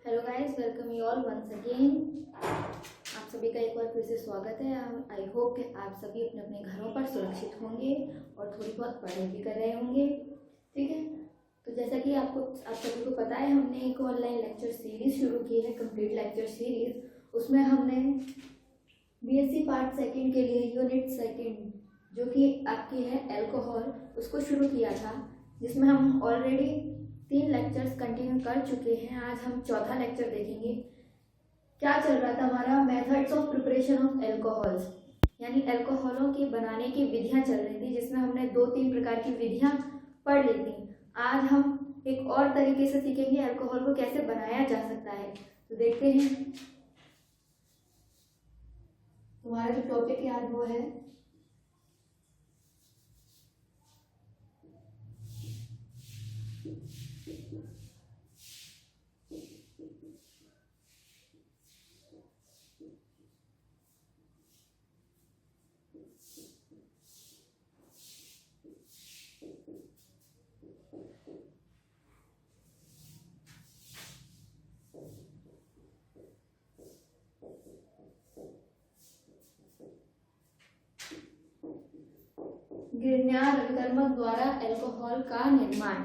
Hello guys, welcome you all once again. आप सभी का एक बार फिर से स्वागत है। आई होप कि आप सभी अपने अपने घरों पर सुरक्षित होंगे और थोड़ी बहुत पढ़ाई भी कर रहे होंगे। ठीक है, तो जैसा कि आप सभी को पता है, हमने एक ऑनलाइन लेक्चर सीरीज शुरू की है, कंप्लीट लेक्चर सीरीज। उसमें हमने बीएससी पार्ट सेकंड के लिए यूनिट सेकंड, जो कि आपकी है अल्कोहल, उसको शुरू किया था, जिसमें हम ऑलरेडी 3 लेक्चर्स कंटिन्यू कर चुके हैं। आज हम चौथा लेक्चर देखेंगे। क्या चल रहा था हमारा? Methods of preparation of alcohols, यानी अल्कोहलों की बनाने की विधियां चल रही थी, जिसमें हमने 2-3 प्रकार की विधियां पढ़ ली थी। आज हम एक और तरीके से सीखेंगे अल्कोहल को कैसे बनाया जा सकता है। तो देखते हैं, हमारा जो टॉपिक है आज वो है ग्रिग्नार्ड अभिकर्मक द्वारा अल्कोहल का निर्माण।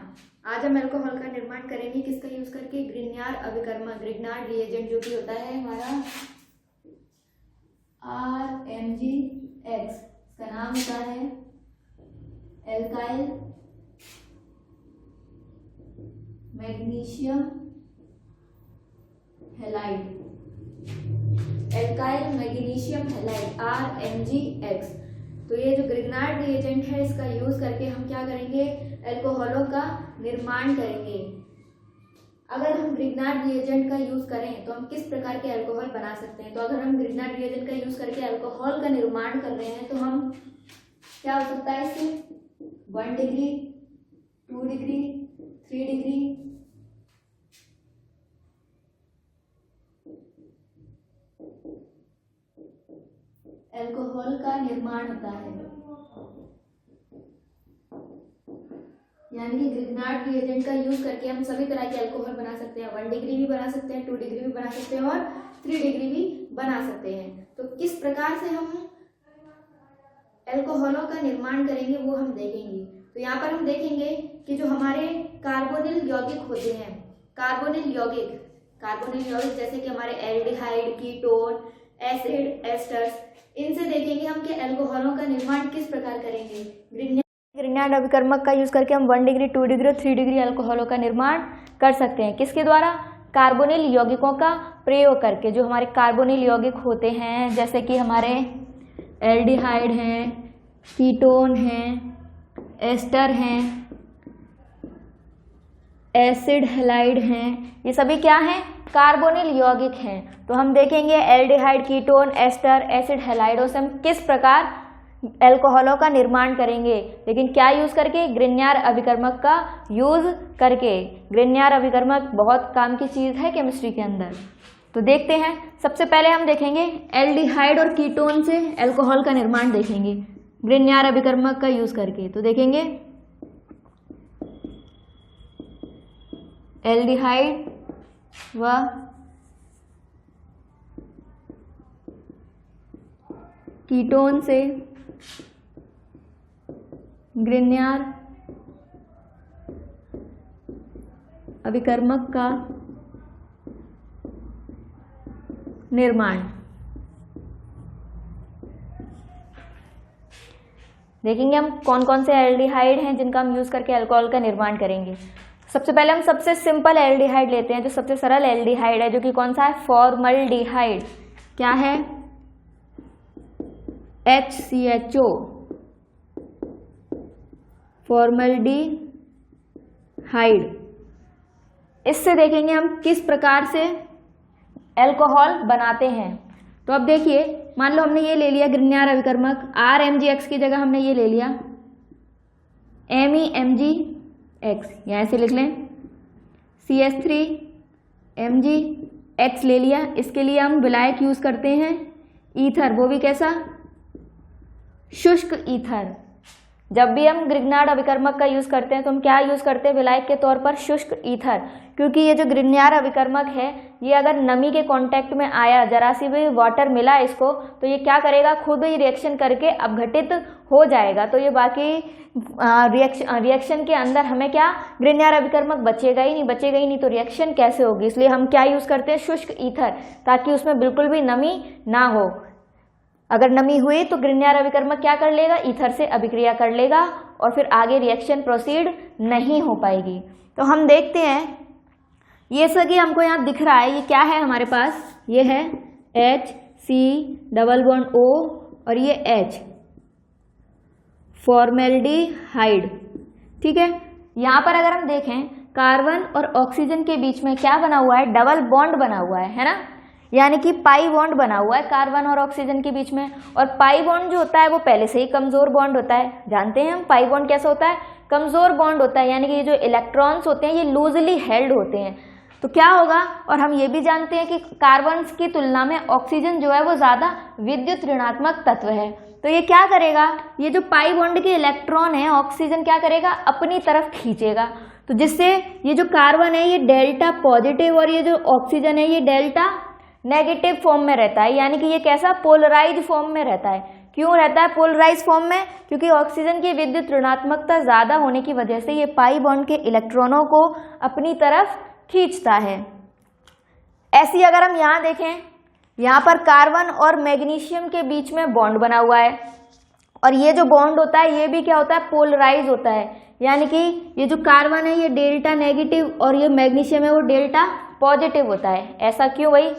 आज हम अल्कोहल का निर्माण करेंगे किसका यूज करके? ग्रिग्नार्ड अभिकर्मक, ग्रिग्नार्ड रिएजेंट, जो कि होता है हमारा RMgX। इसका नाम होता है alkyl magnesium halide. Alkyl magnesium halide RMgX। तो ये जो ग्रिग्नार्ड रिएजेंट है, इसका यूज करके हम क्या करेंगे? अल्कोहलों का निर्माण करेंगे। अगर हम ग्रिग्नार्ड रिएजेंट का यूज करें तो हम किस प्रकार के अल्कोहल बना सकते हैं? तो अगर हम ग्रिग्नार्ड रिएजेंट का यूज करके अल्कोहल का निर्माण कर रहे हैं तो हम क्या हो सकता है इससे? 1 डिग्री, 2 डिग्री, 3 डिग्री, अल्कोहल का निर्माण होता है। यानी कि ग्रिग्नार्ड रिएजेंट का यूज करके हम सभी तरह के अल्कोहल बना सकते हैं। 1 डिग्री भी बना सकते हैं, 2 डिग्री भी बना सकते हैं और 3 डिग्री भी बना सकते हैं। तो किस प्रकार से हम अल्कोहलों का निर्माण करेंगे वो हम देखेंगे। तो यहाँ पर हम देखेंगे कि जो हमारे कार्बोनिल यौगिक होते हैं, कार्बोनिल यौगिक जैसे कि हमारे एल्डिहाइड, कीटोन, एसिड, एस्टर्स, इनसे देखेंगे हम कि अल्कोहलों का निर्माण किस प्रकार करेंगे। ग्रिग्नार्ड अभिकर्मक का यूज करके हम 1 डिग्री, 2 डिग्री और 3 डिग्री अल्कोहलों का निर्माण कर सकते हैं। किसके द्वारा? कार्बोनिल यौगिकों का प्रयोग करके। जो हमारे कार्बोनिल यौगिक होते हैं, जैसे कि हमारे एल्डिहाइड हैं, कीटोन हैं, एस्टर हैं, एसिड हैलाइड हैं, ये सभी क्या हैं? कार्बोनिल यौगिक हैं। तो हम देखेंगे एल्डिहाइड, कीटोन, एस्टर, एसिड हैलाइडों से हम किस प्रकार अल्कोहलों का निर्माण करेंगे, लेकिन क्या यूज करके? ग्रिग्नार्ड अभिकर्मक का यूज करके। ग्रिग्नार्ड अभिकर्मक बहुत काम की चीज है केमिस्ट्री के अंदर। तो देखते हैं, सबसे पहले हम देखेंगे एल्डिहाइड और कीटोन से अल्कोहल का निर्माण देखेंगे ग्रिग्नार्ड अभिकर्मक का यूज करके। तो देखेंगे एल्डिहाइड व कीटोन से ग्रिग्नार्ड अभिकर्मक का निर्माण। देखेंगे हम कौन कौन से एल्डिहाइड हैं जिनका हम यूज करके अल्कोहल का निर्माण करेंगे। सबसे पहले हम सबसे सिंपल एल्डिहाइड लेते हैं, जो सबसे सरल एल्डिहाइड है, जो कि कौन सा है? फॉर्मल्डिहाइड। क्या है? HCHO, formaldehyde. इससे देखेंगे हम किस प्रकार से अल्कोहल बनाते हैं। तो अब देखिए, मान लो हमने ये ले लिया ग्रिग्नार्ड अभिकर्मक, RMgX की जगह हमने ये ले लिया MEMgX, यहाँ से लिख लें CH3MgX ले लिया। इसके लिए हम विलायक यूज करते हैं ईथर, वो भी कैसा? शुष्क ईथर। जब भी हम ग्रिग्नार्ड अभिकर्मक का यूज़ करते हैं तो हम क्या यूज़ करते हैं विलायक के तौर पर? शुष्क ईथर। क्योंकि ये जो ग्रिग्नार्ड अभिकर्मक है ये अगर नमी के कांटेक्ट में आया, जरा सी भी वाटर मिला इसको, तो ये क्या करेगा? खुद ही रिएक्शन करके अपघटित हो जाएगा। तो ये बाकी रिएक्शन के अंदर हमें क्या ग्रिग्नार्ड अभिकर्मक बचेगा ही नहीं, तो रिएक्शन कैसे होगी? इसलिए हम क्या यूज़ करते हैं? शुष्क ईथर, ताकि उसमें बिल्कुल भी नमी ना हो। अगर नमी हुई तो ग्रिग्नार्ड अभिकर्मक क्या कर लेगा? ईथर से अभिक्रिया कर लेगा और फिर आगे रिएक्शन प्रोसीड नहीं हो पाएगी। तो हम देखते हैं ये सभी हमको यहाँ दिख रहा है, ये क्या है हमारे पास? ये है HC O और ये H, फॉर्मेल्डिहाइड। ठीक है, यहाँ पर अगर हम देखें कार्बन और ऑक्सीजन के बीच में क्या बना हुआ है? डबल बॉन्ड बना हुआ है ना, यानी कि पाई बॉन्ड बना हुआ है कार्बन और ऑक्सीजन के बीच में। और पाई बॉन्ड जो होता है वो पहले से ही कमजोर बॉन्ड होता है। जानते हैं हम पाई बॉन्ड कैसा होता है? कमजोर बॉन्ड होता है, यानी कि ये जो इलेक्ट्रॉन्स होते हैं ये लूजली हेल्ड होते हैं। तो क्या होगा? और हम ये भी जानते हैं कि कार्बन की तुलना में ऑक्सीजन जो है वो ज्यादा विद्युत ऋणात्मक तत्व है। तो ये क्या करेगा? ये जो पाई बॉन्ड के इलेक्ट्रॉन है ऑक्सीजन क्या करेगा? अपनी तरफ खींचेगा। तो जिससे ये जो कार्बन है ये डेल्टा पॉजिटिव और ये जो ऑक्सीजन है ये डेल्टा नेगेटिव फॉर्म में रहता है, यानी कि ये कैसा? पोलराइज फॉर्म में रहता है। क्यों रहता है पोलराइज फॉर्म में? क्योंकि ऑक्सीजन की विद्युत ऋणात्मकता ज्यादा होने की वजह से ये पाई बॉन्ड के इलेक्ट्रॉनों को अपनी तरफ खींचता है। ऐसी अगर हम यहाँ देखें, यहाँ पर कार्बन और मैग्नीशियम के बीच में बॉन्ड बना हुआ है और ये जो बॉन्ड होता है ये भी क्या होता है? पोलराइज होता है, यानी कि ये जो कार्बन है ये डेल्टा नेगेटिव और ये मैग्नीशियम है वो डेल्टा पॉजिटिव होता है। ऐसा क्यों भाई?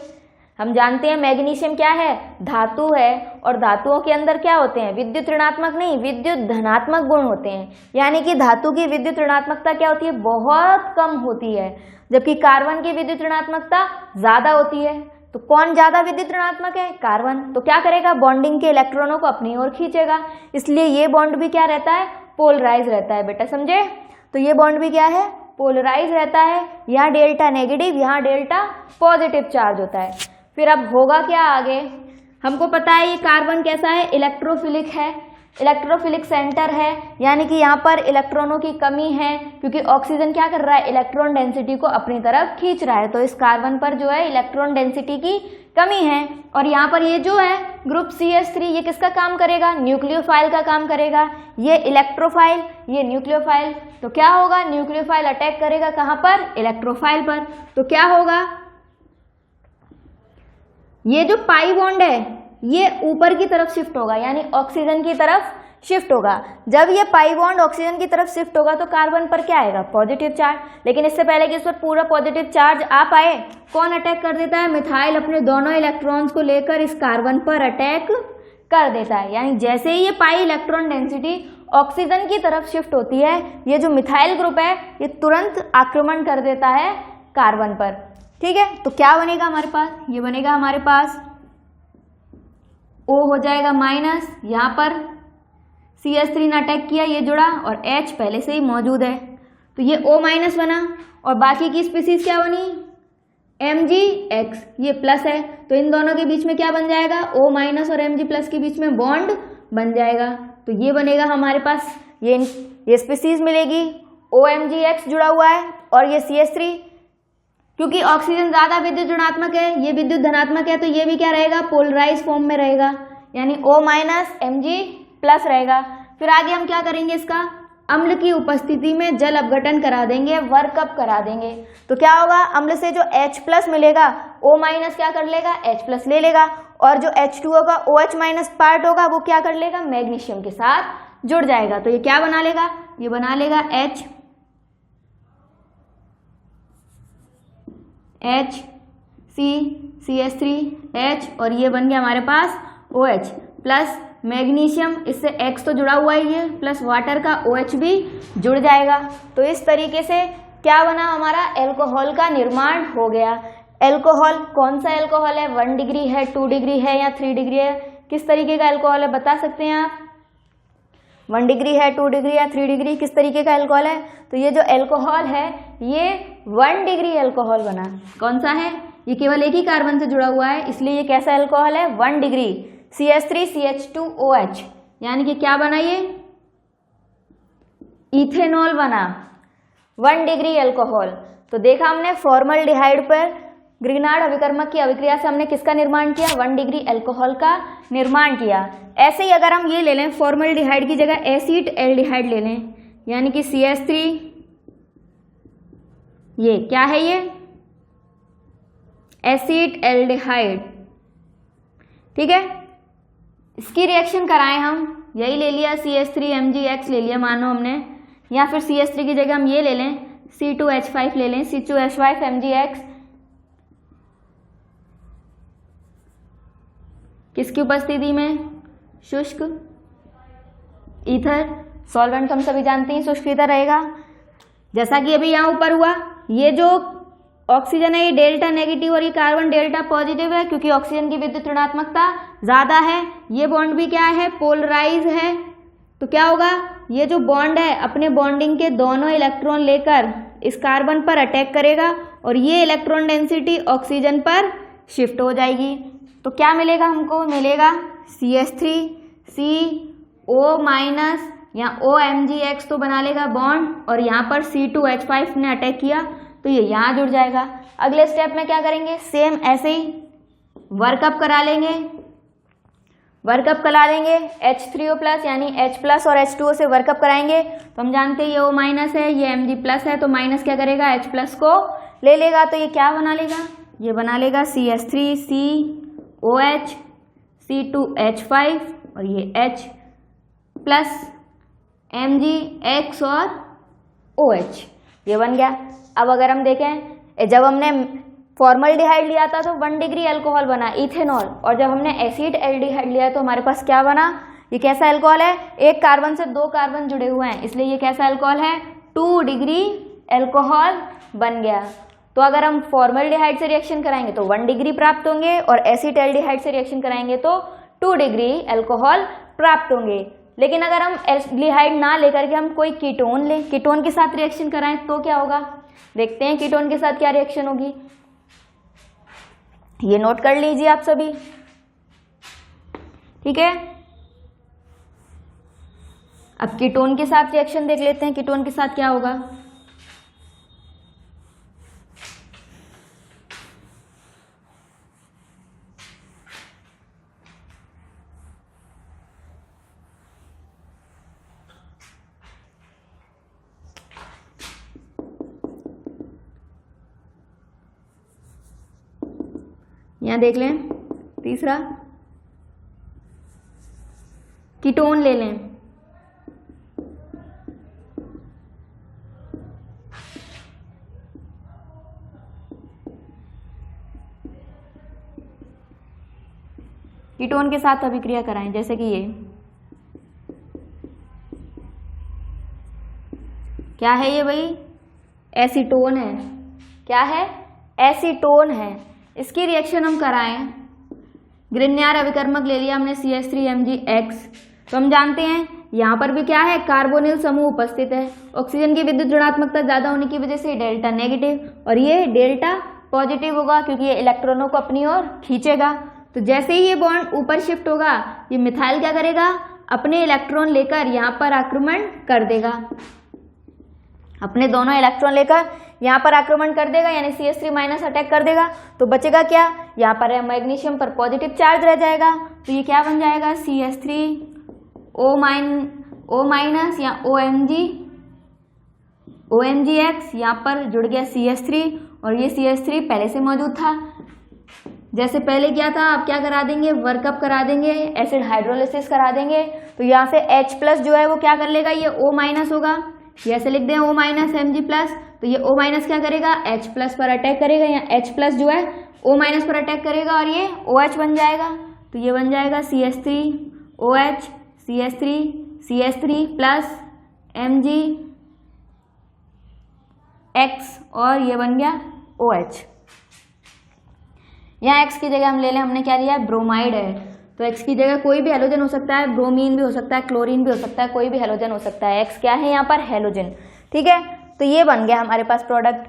हम जानते हैं मैग्नीशियम क्या है? धातु है और धातुओं के अंदर क्या होते हैं? विद्युत ऋणात्मक नहीं, विद्युत धनात्मक गुण होते हैं, यानी कि धातु की विद्युत ऋणात्मकता क्या होती है? बहुत कम होती है, जबकि कार्बन की विद्युत ऋणात्मकता ज्यादा होती है। तो कौन ज्यादा विद्युत ऋणात्मक है? कार्बन। तो क्या करेगा? बॉन्डिंग के इलेक्ट्रॉनों को अपनी ओर खींचेगा, इसलिए ये बॉन्ड भी क्या रहता है? पोलराइज रहता है। बेटा समझे? तो ये बॉन्ड भी क्या है? पोलराइज रहता है। यहाँ डेल्टा नेगेटिव, यहाँ डेल्टा पॉजिटिव चार्ज होता है। फिर अब होगा क्या आगे? हमको पता है ये कार्बन कैसा है? इलेक्ट्रोफिलिक है, इलेक्ट्रोफिलिक सेंटर है, यानी कि यहाँ पर इलेक्ट्रॉनों की कमी है, क्योंकि ऑक्सीजन क्या कर रहा है? इलेक्ट्रॉन डेंसिटी को अपनी तरफ खींच रहा है। तो इस कार्बन पर जो है इलेक्ट्रॉन डेंसिटी की कमी है। और यहाँ पर ये जो है ग्रुप CH3 ये किसका काम करेगा? न्यूक्लियोफाइल का काम करेगा। ये इलेक्ट्रोफाइल, ये न्यूक्लियोफाइल। तो क्या होगा? न्यूक्लियोफाइल अटैक करेगा कहाँ पर? इलेक्ट्रोफाइल पर। तो क्या होगा? ये जो पाई बॉन्ड है ये ऊपर की तरफ शिफ्ट होगा, यानी ऑक्सीजन की तरफ शिफ्ट होगा। जब ये पाई बॉन्ड ऑक्सीजन की तरफ शिफ्ट होगा तो कार्बन पर क्या आएगा? Positive charge. लेकिन इससे पहले कि इस पर पूरा पॉजिटिव चार्ज आ पाए, कौन अटैक कर देता है? मिथाइल अपने दोनों इलेक्ट्रॉन्स को लेकर इस कार्बन पर अटैक कर देता है। यानी जैसे ही ये पाई इलेक्ट्रॉन डेंसिटी ऑक्सीजन की तरफ शिफ्ट होती है, ये जो मिथाइल ग्रुप है ये तुरंत आक्रमण कर देता है कार्बन पर। ठीक है, तो क्या बनेगा हमारे पास? ये बनेगा हमारे पास O हो जाएगा माइनस, यहाँ पर CH3 ने अटैक किया, ये जुड़ा और H पहले से ही मौजूद है, तो ये O माइनस बना। और बाकी की स्पीसीज क्या बनी? MgX, ये प्लस है, तो इन दोनों के बीच में क्या बन जाएगा? O माइनस और Mg प्लस के बीच में बॉन्ड बन जाएगा। तो ये बनेगा हमारे पास, ये स्पीसीज मिलेगी, OMgX जुड़ा हुआ है और ये CH3, क्योंकि ऑक्सीजन ज्यादा विद्युत ऋणात्मक है, ये विद्युत धनात्मक है, तो ये भी क्या रहेगा? पोलराइज फॉर्म में रहेगा, यानी O माइनस Mg प्लस रहेगा। फिर आगे हम क्या करेंगे? इसका अम्ल की उपस्थिति में जल अपघटन करा देंगे, वर्कअप करा देंगे। तो क्या होगा? अम्ल से जो H प्लस मिलेगा O माइनस क्या कर लेगा? H प्लस ले लेगा, और जो H2O का OH माइनस पार्ट होगा वो क्या कर लेगा? मैग्नीशियम के साथ जुड़ जाएगा। तो ये क्या बना लेगा? ये बना लेगा CH3H और ये बन गया हमारे पास OH प्लस मैग्नीशियम, इससे X तो जुड़ा हुआ ही है, प्लस वाटर का OH भी जुड़ जाएगा। तो इस तरीके से क्या बना? हमारा एल्कोहल का निर्माण हो गया। एल्कोहल कौन सा एल्कोहल है? 1 डिग्री है, 2 डिग्री है या 3 डिग्री है? किस तरीके का एल्कोहल है बता सकते हैं आप? 1 डिग्री है, 2 डिग्री या 3 डिग्री, किस तरीके का एल्कोहल है? तो ये जो एल्कोहल है ये 1 डिग्री एल्कोहल बना। कौन सा है? ये केवल एक ही कार्बन से जुड़ा हुआ है, इसलिए ये कैसा एल्कोहल है? 1 डिग्री CH3CH2OH, यानी कि क्या बना? ये इथेनॉल बना 1 डिग्री अल्कोहल। तो देखा हमने फॉर्मल्डिहाइड पर ग्रिग्नार्ड अभिकर्मक की अभिक्रिया से हमने किसका निर्माण किया, 1 डिग्री अल्कोहल का निर्माण किया। ऐसे ही अगर हम ये ले लें फॉर्मल्डिहाइड की जगह एसिड एल्डिहाइड ले लें, यानी कि CH3, ये क्या है, ये एसिड एल्डिहाइड, ठीक है। इसकी रिएक्शन कराएं हम, यही ले लिया CH3MgX ले लिया मानो हमने, या फिर CH3 की जगह हम ये ले लें C2H5 ले लें, C2H5MgX, किसकी उपस्थिति में, शुष्क ईथर। सॉल्वेंट हम सभी जानते हैं शुष्क ईथर रहेगा। जैसा कि अभी यहाँ ऊपर हुआ, ये जो ऑक्सीजन है ये डेल्टा नेगेटिव और ये कार्बन डेल्टा पॉजिटिव है, क्योंकि ऑक्सीजन की विद्युत ऋणात्मकता ज़्यादा है। ये बॉन्ड भी क्या है, पोलराइज है। तो क्या होगा, ये जो बॉन्ड है अपने बॉन्डिंग के दोनों इलेक्ट्रॉन लेकर इस कार्बन पर अटैक करेगा और ये इलेक्ट्रॉन डेंसिटी ऑक्सीजन पर शिफ्ट हो जाएगी। तो क्या मिलेगा हमको, मिलेगा CH3 CO माइनस या OMgX तो बना लेगा बॉन्ड, और यहाँ पर C2H5 ने अटैक किया तो ये यहाँ जुड़ जाएगा। अगले स्टेप में क्या करेंगे, सेम ऐसे ही वर्कअप करा लेंगे, वर्कअप करा लेंगे H3O प्लस यानी H प्लस और H2O से वर्कअप कराएंगे। तो हम जानते हैं ये O माइनस है, ये Mg प्लस है, तो माइनस क्या करेगा, H प्लस को ले लेगा। तो ये क्या बना लेगा, ये बना लेगा CH3 COH C2H5 और ये H प्लस MgX और OH, ये बन गया। अब अगर हम देखें, जब हमने फॉर्मल्डिहाइड लिया था तो 1 डिग्री अल्कोहल बना इथेनॉल, और जब हमने एसिड एल्डिहाइड लिया तो हमारे पास क्या बना, ये कैसा अल्कोहल है, एक कार्बन से 2 कार्बन जुड़े हुए हैं, इसलिए ये कैसा अल्कोहल है, 2 डिग्री अल्कोहल बन गया। तो अगर हम फॉर्मल्डिहाइड से रिएक्शन कराएंगे तो 1 डिग्री प्राप्त होंगे, और एसिड एल्डिहाइड से रिएक्शन कराएंगे तो 2 डिग्री अल्कोहल प्राप्त होंगे। लेकिन अगर हम एल्डिहाइड ना लेकर के हम कोई कीटोन लें, कीटोन के साथ रिएक्शन कराएं तो क्या होगा, देखते हैं कीटोन के साथ क्या रिएक्शन होगी। ये नोट कर लीजिए आप सभी, ठीक है। अब कीटोन के साथ रिएक्शन देख लेते हैं, कीटोन के साथ क्या होगा। यहाँ देख लें, तीसरा कीटोन ले लें, कीटोन के साथ अभिक्रिया कराएं, जैसे कि ये क्या है, ये भाई एसीटोन है, क्या है, एसीटोन है। इसकी रिएक्शन हम कराएं, ग्रिग्नार्ड अभिकर्मक ले लिया हमने CH3MgX, तो हम जानते हैं यहाँ पर भी क्या है, कार्बोनिल समूह उपस्थित है। ऑक्सीजन की विद्युत ऋणात्मकता ज़्यादा होने की वजह से डेल्टा नेगेटिव और ये डेल्टा पॉजिटिव होगा, क्योंकि ये इलेक्ट्रॉनों को अपनी ओर खींचेगा। तो जैसे ही ये बॉन्ड ऊपर शिफ्ट होगा, ये मिथाइल क्या करेगा, अपने इलेक्ट्रॉन लेकर यहाँ पर आक्रमण कर देगा, अपने दोनों इलेक्ट्रॉन लेकर यहाँ पर आक्रमण कर देगा, यानी CH3 माइनस अटैक कर देगा। तो बचेगा क्या, यहाँ पर मैग्नीशियम पर पॉजिटिव चार्ज रह जाएगा, तो ये क्या बन जाएगा, CH3O माइनस या OMgX, यहाँ पर जुड़ गया CH3, और ये CH3 पहले से मौजूद था, जैसे पहले क्या था, आप क्या करा देंगे, वर्कअप करा देंगे, एसिड हाइड्रोलिसिस करा देंगे। तो यहाँ से H प्लस जो है वो क्या कर लेगा, ये O माइनस होगा, ये ऐसे लिख दें O माइनस Mg प्लस। तो ये O माइनस क्या करेगा, H प्लस पर अटैक करेगा, या H प्लस जो है O माइनस पर अटैक करेगा और ये OH बन जाएगा। तो ये बन जाएगा CH3OH CH3 प्लस MgX और ये बन गया OH। यहाँ X की जगह हम ले लें, हमने क्या लिया है, ब्रोमाइड है, तो X की जगह कोई भी हेलोजन हो सकता है, ब्रोमीन भी हो सकता है, क्लोरीन भी हो सकता है, कोई भी हेलोजन हो सकता है। X क्या है यहाँ पर, हेलोजन, ठीक है। तो ये बन गया हमारे पास प्रोडक्ट,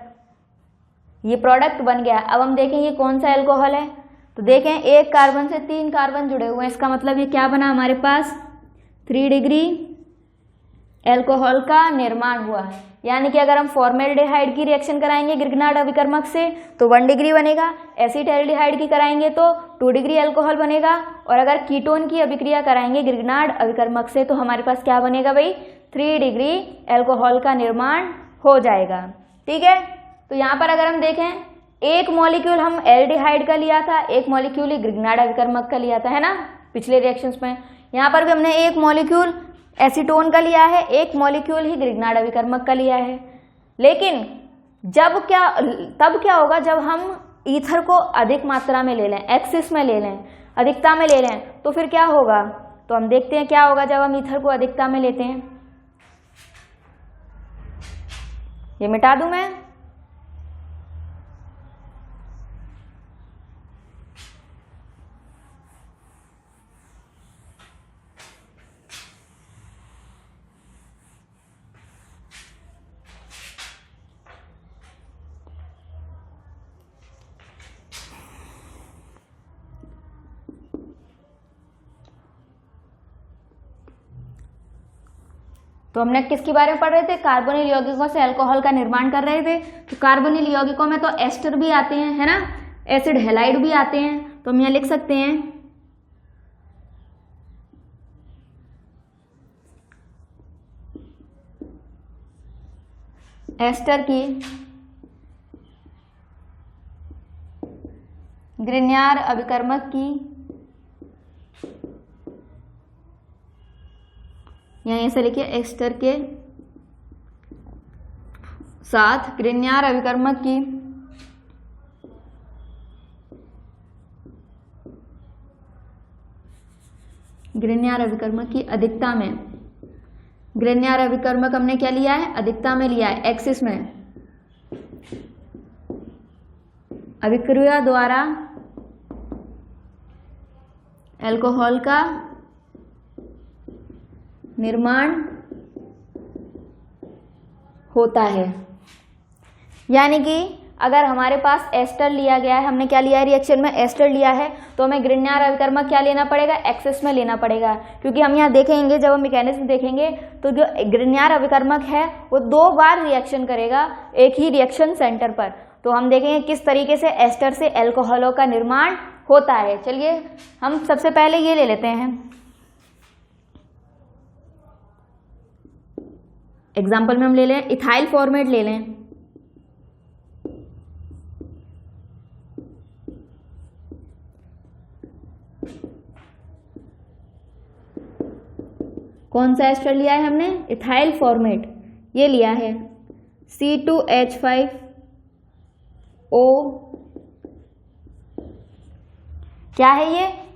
ये प्रोडक्ट बन गया। अब हम देखें ये कौन सा अल्कोहल है, तो देखें एक कार्बन से 3 कार्बन जुड़े हुए हैं, इसका मतलब ये क्या बना हमारे पास, 3 डिग्री एल्कोहल का निर्माण हुआ। यानी कि अगर हम फॉर्मेल्डिहाइड की रिएक्शन कराएंगे गिरगनार्ड अभिकर्मक से तो 1 डिग्री बनेगा, एसिटाल्डिहाइड की कराएंगे तो 2 डिग्री एल्कोहल बनेगा, और अगर कीटोन की अभिक्रिया कराएंगे गिरगनार्ड अभिकर्मक से तो हमारे पास क्या बनेगा भाई, 3 डिग्री एल्कोहल का निर्माण हो जाएगा। ठीक है, तो यहाँ पर अगर हम देखें एक मॉलिक्यूल हम एल्डिहाइड का लिया था, एक मॉलिक्यूल ही गिरगनार्ड अभिकर्मक का लिया था, है ना, पिछले रिएक्शंस में। यहाँ पर भी हमने एक मॉलिक्यूल एसीटोन का लिया है, एक मॉलिक्यूल ही गिरगनार्ड अभिकर्मक का लिया है। लेकिन तब क्या होगा जब हम ईथर को अधिक मात्रा में ले लें, एक्सिस में ले लें, अधिकता में ले लें, तो फिर क्या होगा, तो हम देखते हैं क्या होगा जब हम ईथर को अधिकता में लेते हैं। ये मिटा दूं मैं, तो हमने किसके बारे में पढ़ रहे थे, कार्बोनिल यौगिकों से अल्कोहल का निर्माण कर रहे थे। तो कार्बोनिल यौगिकों में तो एस्टर भी आते हैं, है ना, एसिड हैलाइड भी आते हैं। तो हम यहाँ लिख सकते हैं एस्टर की ग्रिग्नार्ड अभिकर्मक की, यहाँ ऐसे लिखिए, एस्टर के साथ ग्रिग्नार्ड अभिकर्मक की अधिकता में, ग्रिग्नार्ड अभिकर्मक हमने क्या लिया है, अधिकता में लिया है, एक्सिस में, अभिक्रिया द्वारा अल्कोहल का निर्माण होता है। यानी कि अगर हमारे पास एस्टर लिया गया है, हमने क्या लिया है रिएक्शन में, एस्टर लिया है, तो हमें ग्रिग्नार्ड अभिकर्मक क्या लेना पड़ेगा, एक्सेस में लेना पड़ेगा। क्योंकि हम यहाँ देखेंगे, जब हम मैकेनिज्म देखेंगे तो जो ग्रिग्नार्ड अभिकर्मक है वो 2 बार रिएक्शन करेगा एक ही रिएक्शन सेंटर पर। तो हम देखेंगे किस तरीके से एस्टर से एल्कोहलों का निर्माण होता है। चलिए हम सबसे पहले ये ले लेते हैं, एग्जाम्पल में हम ले लें इथाइल फॉर्मेट ले लें। कौन सा एस्टर लिया है हमने, इथाइल फॉर्मेट, ये लिया है C2H5O। क्या है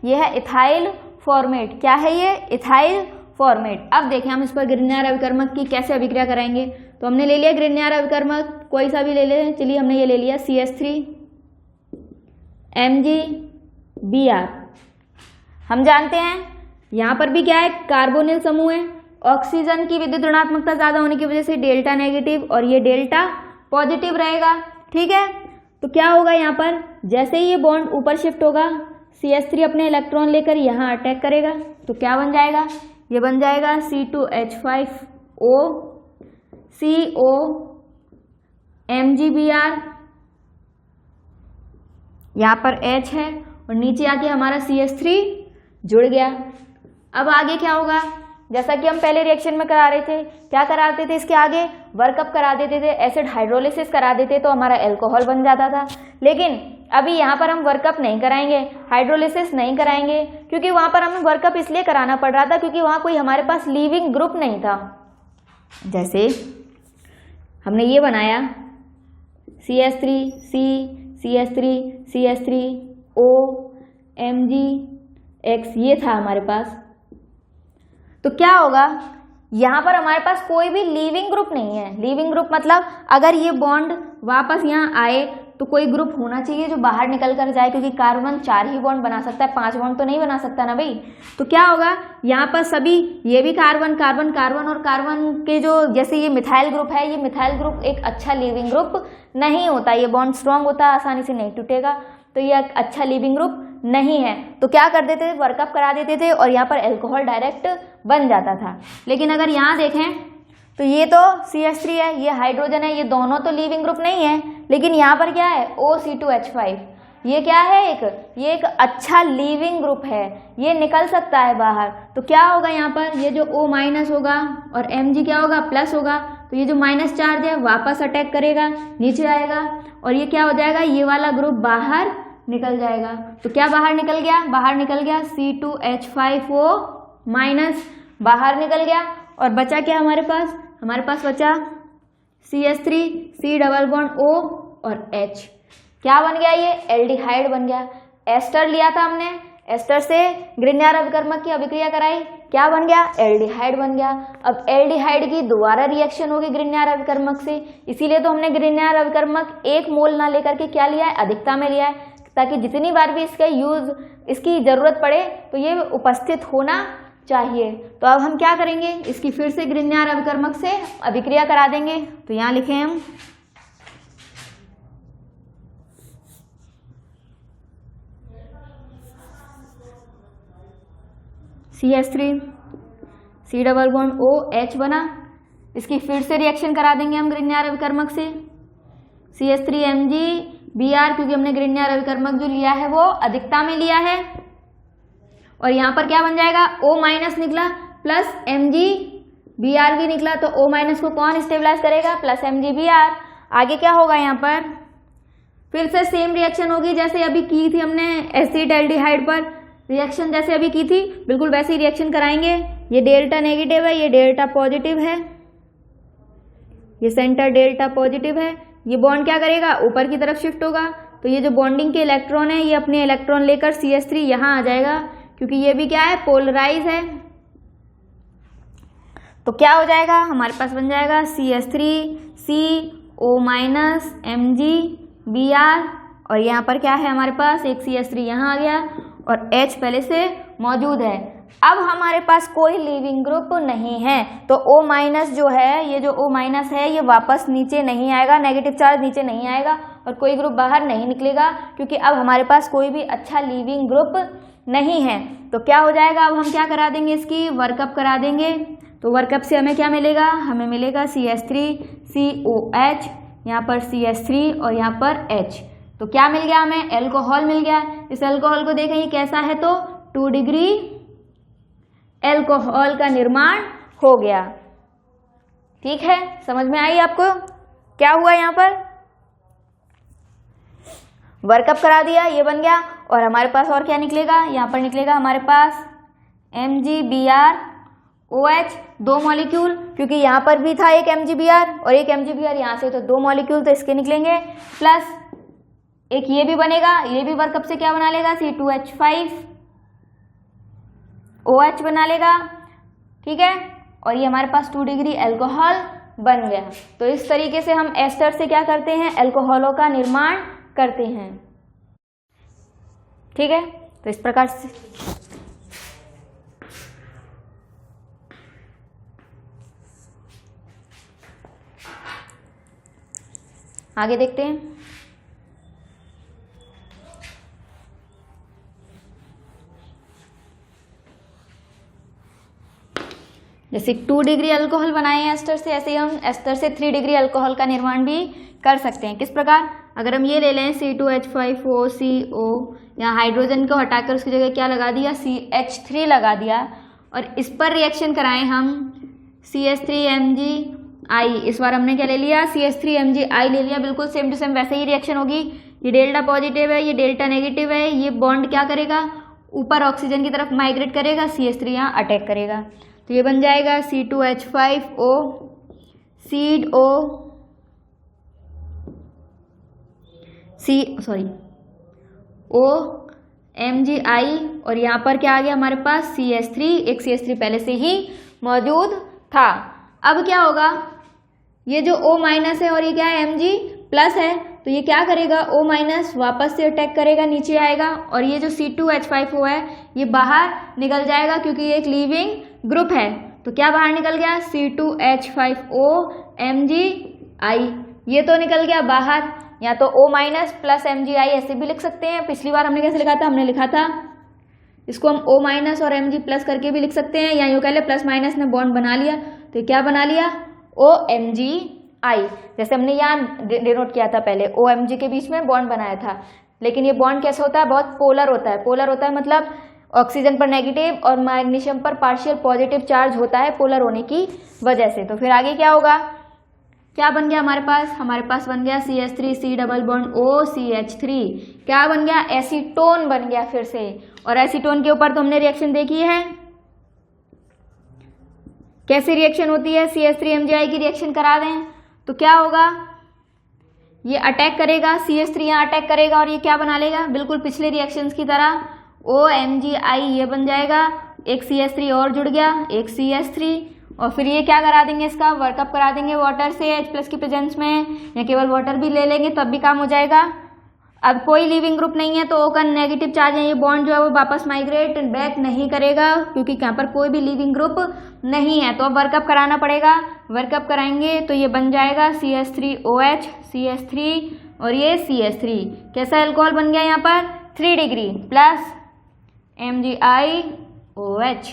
ये है इथाइल फॉर्मेट। क्या है ये, इथाइल फॉर्मेट। अब देखें हम इस पर ग्रिग्नार्ड अभिकर्मक की कैसे अभिक्रिया कराएंगे। तो हमने ले लिया ग्रिग्नार्ड अभिकर्मक, कोई सा भी ले लें, चलिए हमने ये ले लिया CH3MgBr। हम जानते हैं यहाँ पर भी क्या है, कार्बोनिल समूह है, ऑक्सीजन की विद्युत ऋणात्मकता ज़्यादा होने की वजह से डेल्टा नेगेटिव और ये डेल्टा पॉजिटिव रहेगा। ठीक है, तो क्या होगा यहाँ पर, जैसे ही ये बॉन्ड ऊपर शिफ्ट होगा CH3 अपने इलेक्ट्रॉन लेकर यहाँ अटैक करेगा, तो क्या बन जाएगा, ये बन जाएगा C2H5O COMgBr। यहाँ पर H है और नीचे आके हमारा CH3 जुड़ गया। अब आगे क्या होगा, जैसा कि हम पहले रिएक्शन में करा रहे थे, क्या कराते थे, इसके आगे वर्कअप करा देते थे, एसिड हाइड्रोलिसिस करा देते तो हमारा एल्कोहल बन जाता था। लेकिन अभी यहाँ पर हम वर्कअप नहीं कराएंगे, हाइड्रोलिसिस नहीं कराएंगे, क्योंकि वहाँ पर हमें वर्कअप इसलिए कराना पड़ रहा था क्योंकि वहाँ कोई हमारे पास लीविंग ग्रुप नहीं था। जैसे हमने ये बनाया CH3C CH3 CH3O MgX, ये था हमारे पास। तो क्या होगा, यहाँ पर हमारे पास कोई भी लीविंग ग्रुप नहीं है। लीविंग ग्रुप मतलब अगर ये बॉन्ड वापस यहाँ आए तो कोई ग्रुप होना चाहिए जो बाहर निकल कर जाए, क्योंकि कार्बन 4 ही बॉन्ड बना सकता है, 5 बॉन्ड तो नहीं बना सकता ना भाई। तो क्या होगा, यहाँ पर सभी ये भी कार्बन कार्बन कार्बन और कार्बन के जो जैसे ये मिथाइल ग्रुप है, ये मिथाइल ग्रुप एक अच्छा लीविंग ग्रुप नहीं होता, ये बॉन्ड स्ट्रॉन्ग होता है, आसानी से नहीं टूटेगा, तो ये अच्छा लीविंग ग्रुप नहीं है। तो क्या कर देते थे, वर्कअप करा देते थे और यहाँ पर एल्कोहल डायरेक्ट बन जाता था। लेकिन अगर यहाँ देखें तो ये तो CH3 है, ये हाइड्रोजन है, ये दोनों तो लीविंग ग्रुप नहीं है, लेकिन यहाँ पर क्या है OC2H5, ये क्या है ये एक अच्छा लीविंग ग्रुप है, ये निकल सकता है बाहर। तो क्या होगा यहाँ पर, ये जो O माइनस होगा और Mg क्या होगा प्लस होगा, तो ये जो माइनस चार्ज है वापस अटैक करेगा, नीचे आएगा और ये क्या हो जाएगा, ये वाला ग्रुप बाहर निकल जाएगा। तो क्या बाहर निकल गया, बाहर निकल गया C2H5O माइनस बाहर निकल गया और बचा क्या हमारे पास बचा CH3 C double bond O और H, क्या बन गया, ये एल्डिहाइड बन गया। एस्टर लिया था हमने, एस्टर से ग्रिग्नार अभिकर्मक की अभिक्रिया कराई, क्या बन गया, एल्डिहाइड बन गया। अब एल्डिहाइड की दोबारा रिएक्शन होगी ग्रिग्नार अभिकर्मक से, इसीलिए तो हमने ग्रिग्नार अभिकर्मक 1 मोल ना लेकर के क्या लिया है, अधिकता में लिया है, ताकि जितनी बार भी इसकी जरूरत पड़े तो ये उपस्थित होना चाहिए। तो अब हम क्या करेंगे, इसकी फिर से ग्रिग्नार अभिकर्मक से अभिक्रिया करा देंगे। तो यहाँ लिखे हम CH3 C double bond O H बना, इसकी फिर से रिएक्शन करा देंगे हम ग्रिग्नार अभिकर्मक से CH3 Mg Br, क्योंकि हमने ग्रिग्नार अभिकर्मक जो लिया है वो अधिकता में लिया है। और यहाँ पर क्या बन जाएगा, O माइनस निकला प्लस Mg Br भी निकला, तो O माइनस को कौन स्टेबलाइज करेगा, प्लस Mg Br। आगे क्या होगा, यहाँ पर फिर से सेम रिएक्शन होगी जैसे अभी की थी हमने एसिड एल्डिहाइड पर, रिएक्शन जैसे अभी की थी बिल्कुल वैसे ही रिएक्शन कराएंगे। ये डेल्टा नेगेटिव है, ये डेल्टा पॉजिटिव है, ये सेंटर डेल्टा पॉजिटिव है, ये बॉन्ड क्या करेगा, ऊपर की तरफ शिफ्ट होगा। तो ये जो बॉन्डिंग के इलेक्ट्रॉन है ये अपने इलेक्ट्रॉन लेकर CH3 यहाँ आ जाएगा, क्योंकि ये भी क्या है, पोलराइज है। तो क्या हो जाएगा, हमारे पास बन जाएगा CH3 CO minus Mg Br, और यहाँ पर क्या है हमारे पास, एक CH3 यहाँ आ गया और H पहले से मौजूद है। अब हमारे पास कोई लीविंग ग्रुप नहीं है, तो O माइनस जो है, ये जो O माइनस है ये वापस नीचे नहीं आएगा, नेगेटिव चार्ज नीचे नहीं आएगा और कोई ग्रुप बाहर नहीं निकलेगा, क्योंकि अब हमारे पास कोई भी अच्छा लीविंग ग्रुप नहीं है। तो क्या हो जाएगा, अब हम क्या करा देंगे, इसकी वर्कअप करा देंगे। तो वर्कअप से हमें क्या मिलेगा, हमें मिलेगा CH3 COH, यहाँ पर CH3 और यहाँ पर H। तो क्या मिल गया, हमें एल्कोहल मिल गया। इस एल्कोहल को देखें ये कैसा है, तो 2 डिग्री एल्कोहल का निर्माण हो गया। ठीक है, समझ में आई आपको क्या हुआ, यहाँ पर वर्कअप करा दिया, ये बन गया। और हमारे पास और क्या निकलेगा, यहाँ पर निकलेगा हमारे पास MgBr OH, 2 मॉलिक्यूल, क्योंकि यहाँ पर भी था एक MgBr और एक MgBr यहाँ से, तो 2 मॉलिक्यूल तो इसके निकलेंगे, प्लस एक ये भी बनेगा, ये भी वर्कअप से क्या बना लेगा, C2H5 OH बना लेगा। ठीक है, और ये हमारे पास 2 डिग्री एल्कोहल बन गया। तो इस तरीके से हम एस्टर से क्या करते हैं, एल्कोहलों का निर्माण करते हैं। ठीक है, तो इस प्रकार से आगे देखते हैं। जैसे 2 डिग्री अल्कोहल बनाए हैं एस्टर से, ऐसे ही हम एस्टर से 3 डिग्री अल्कोहल का निर्माण भी कर सकते हैं। किस प्रकार, अगर हम ये ले लें C2H5OCO, यहाँ हाइड्रोजन को हटाकर उसकी जगह क्या लगा दिया, CH3 लगा दिया, और इस पर रिएक्शन कराएं हम CH3MgI। इस बार हमने क्या ले लिया, CH3MgI ले लिया, बिल्कुल सेम टू सेम वैसे ही रिएक्शन होगी। ये डेल्टा पॉजिटिव है, ये डेल्टा नेगेटिव है, ये बॉन्ड क्या करेगा, ऊपर ऑक्सीजन की तरफ माइग्रेट करेगा, CH3 यहाँ अटैक करेगा। तो ये बन जाएगा C2H5O सीड O OMgI, और यहाँ पर क्या आ गया हमारे पास CH3, एक CH3 पहले से ही मौजूद था। अब क्या होगा, ये जो O माइनस है और ये क्या है Mg प्लस है, तो ये क्या करेगा, O माइनस वापस से अटैक करेगा, नीचे आएगा, और ये जो C2H5O है ये बाहर निकल जाएगा, क्योंकि ये एक लीविंग ग्रुप है। तो क्या बाहर निकल गया, C2H5O MgI, ये तो निकल गया बाहर। या तो O माइनस प्लस MgI ऐसे भी लिख सकते हैं। पिछली बार हमने कैसे लिखा था, हमने लिखा था इसको हम O माइनस और Mg प्लस करके भी लिख सकते हैं, या यूँ कह ले प्लस माइनस ने बॉन्ड बना लिया, तो क्या बना लिया OMgI, जैसे हमने यहाँ डिनोट किया था पहले, OMg के बीच में बॉन्ड बनाया था। लेकिन ये बॉन्ड कैसा होता है, बहुत पोलर होता है। पोलर होता है मतलब ऑक्सीजन पर नेगेटिव और मैग्नीशियम पर पार्शियल पॉजिटिव चार्ज होता है पोलर होने की वजह से। तो फिर आगे क्या होगा, क्या बन गया हमारे पास बन गया CH3C डबल बॉन्ड OCH3, क्या बन गया, एसीटोन बन गया फिर से। और एसीटोन के ऊपर तो हमने रिएक्शन देखी है, कैसी रिएक्शन होती है, CH3MgI की रिएक्शन करा दें तो क्या होगा, ये अटैक करेगा, CH3 यहाँ अटैक करेगा और ये क्या बना लेगा, बिल्कुल पिछले रिएक्शंस की तरह OMgI ये बन जाएगा, एक CH3 और जुड़ गया, एक CH3, और फिर ये क्या करा देंगे, इसका वर्कअप करा देंगे वाटर से H+ की प्रेजेंस में, या केवल वाटर भी ले लेंगे तब भी काम हो जाएगा। अब कोई लिविंग ग्रुप नहीं है तो O का नेगेटिव चार्ज है, ये बॉन्ड जो है वो वापस माइग्रेट बैक नहीं करेगा क्योंकि यहाँ पर कोई भी लिविंग ग्रुप नहीं है। तो अब वर्कअप कराना पड़ेगा, वर्कअप कराएंगे तो ये बन जाएगा CH3OH, CH3 और ये CH3, कैसा एल्कोहल बन गया यहाँ पर 3 डिग्री प्लस MgIOH,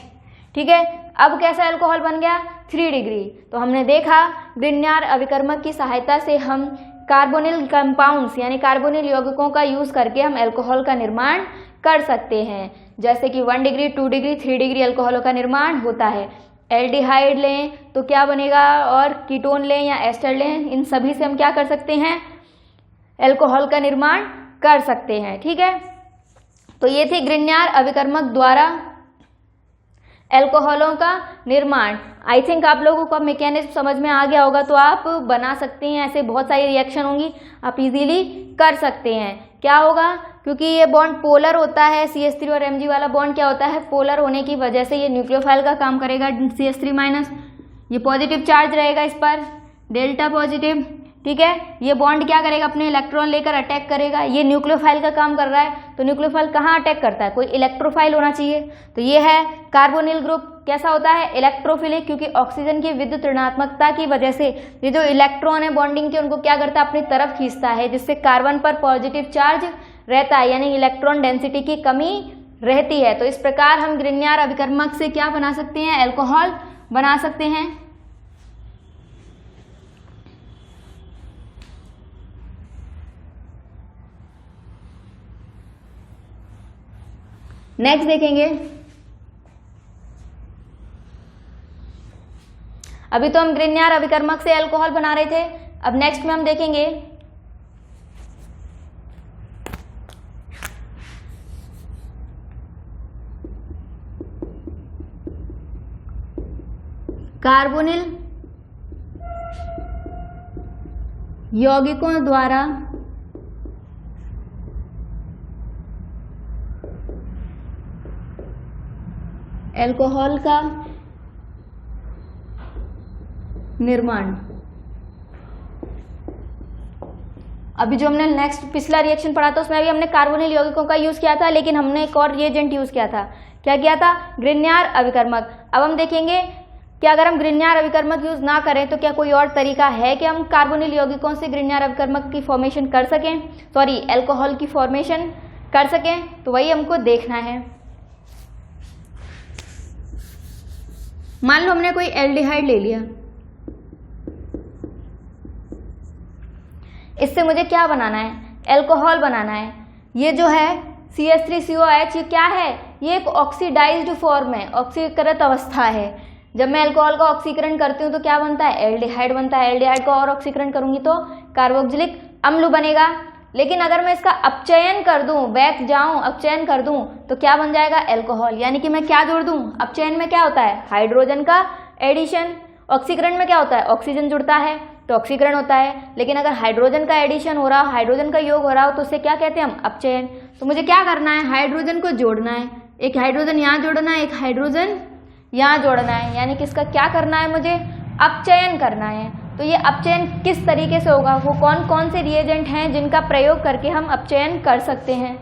ठीक है। अब कैसा एल्कोहल बन गया 3 डिग्री। तो हमने देखा ग्रिग्नार्ड अभिकर्मक की सहायता से हम कार्बोनिल कंपाउंड्स यानी कार्बोनिल यौगिकों का यूज करके हम अल्कोहल का निर्माण कर सकते हैं, जैसे कि 1 डिग्री, 2 डिग्री, 3 डिग्री अल्कोहलों का निर्माण होता है। एल्डिहाइड लें तो क्या बनेगा, और कीटोन लें या एस्टर लें, इन सभी से हम क्या कर सकते हैं, अल्कोहल का निर्माण कर सकते हैं, ठीक है। तो ये थी ग्रिग्नार्ड अभिकर्मक द्वारा अल्कोहलों का निर्माण। आई थिंक आप लोगों को अब मैकेनिज्म समझ में आ गया होगा, तो आप बना सकते हैं, ऐसे बहुत सारी रिएक्शन होंगी, आप इजीली कर सकते हैं। क्या होगा, क्योंकि ये बॉन्ड पोलर होता है, CH3 और Mg वाला बॉन्ड क्या होता है, पोलर होने की वजह से ये न्यूक्लियोफाइल का काम करेगा, CH3-, ये पॉजिटिव चार्ज रहेगा इस पर, डेल्टा पॉजिटिव, ठीक है। ये बॉन्ड क्या करेगा, अपने इलेक्ट्रॉन लेकर अटैक करेगा, ये न्यूक्लियोफाइल का काम कर रहा है, तो न्यूक्लियोफाइल कहाँ अटैक करता है, कोई इलेक्ट्रोफाइल होना चाहिए। तो ये है कार्बोनिल ग्रुप, कैसा होता है, इलेक्ट्रोफिलिक, क्योंकि ऑक्सीजन की विद्युत ऋणात्मकता की वजह से ये जो इलेक्ट्रॉन है बॉन्डिंग के, उनको क्या करता है, अपनी तरफ खींचता है, जिससे कार्बन पर पॉजिटिव चार्ज रहता है, यानी इलेक्ट्रॉन डेंसिटी की कमी रहती है। तो इस प्रकार हम ग्रिग्नार्ड अभिकर्मक से क्या बना सकते हैं, अल्कोहल बना सकते हैं। नेक्स्ट देखेंगे, अभी तो हम ग्रिग्नार्ड अभिकर्मक से अल्कोहल बना रहे थे, अब नेक्स्ट में हम देखेंगे कार्बोनिल यौगिकों द्वारा अल्कोहल का निर्माण। अभी जो हमने नेक्स्ट पिछला रिएक्शन पढ़ा था उसमें अभी हमने कार्बोनिल यौगिकों का यूज किया था, लेकिन हमने एक और रिएजेंट यूज किया था, क्या किया था, ग्रिग्नार्ड अभिकर्मक। अब हम देखेंगे कि अगर हम ग्रिग्नार्ड अभिकर्मक यूज ना करें तो क्या कोई और तरीका है कि हम कार्बोनिल यौगिकों से ग्रिग्नार्ड अभिकर्मक की फॉर्मेशन कर सकें, सॉरी अल्कोहल की फॉर्मेशन कर सकें, तो वही हमको देखना है। मान लो हमने कोई एल्डिहाइड ले लिया, इससे मुझे क्या बनाना है, अल्कोहल बनाना है। ये जो है CH3COH ये क्या है, ये एक ऑक्सीडाइज्ड फॉर्म है, ऑक्सीकृत अवस्था है। जब मैं अल्कोहल का ऑक्सीकरण करती हूँ तो क्या बनता है, एल्डिहाइड बनता है। एल्डिहाइड को और ऑक्सीकरण करूंगी तो कार्बोक्सिलिक अम्ल बनेगा। लेकिन अगर मैं इसका अपचयन कर दूं, बैक जाऊं, अपचयन कर दूं तो क्या बन जाएगा, अल्कोहल। यानी कि मैं क्या जोड़ दूं, अपचयन में क्या होता है, हाइड्रोजन का एडिशन। ऑक्सीकरण में क्या होता है, ऑक्सीजन जुड़ता है तो ऑक्सीकरण होता है। लेकिन अगर हाइड्रोजन का एडिशन हो रहा हो, हाइड्रोजन का योग हो रहा हो, तो उसे क्या कहते हैं हम, अपचयन। तो मुझे क्या करना है, हाइड्रोजन को जोड़ना है, एक हाइड्रोजन यहाँ जोड़ना है, एक हाइड्रोजन यहाँ जोड़ना है। यानी कि इसका क्या करना है, मुझे अपचयन करना है। तो ये अपचयन किस तरीके से होगा, वो कौन कौन से रिएजेंट हैं जिनका प्रयोग करके हम अपचयन कर सकते हैं।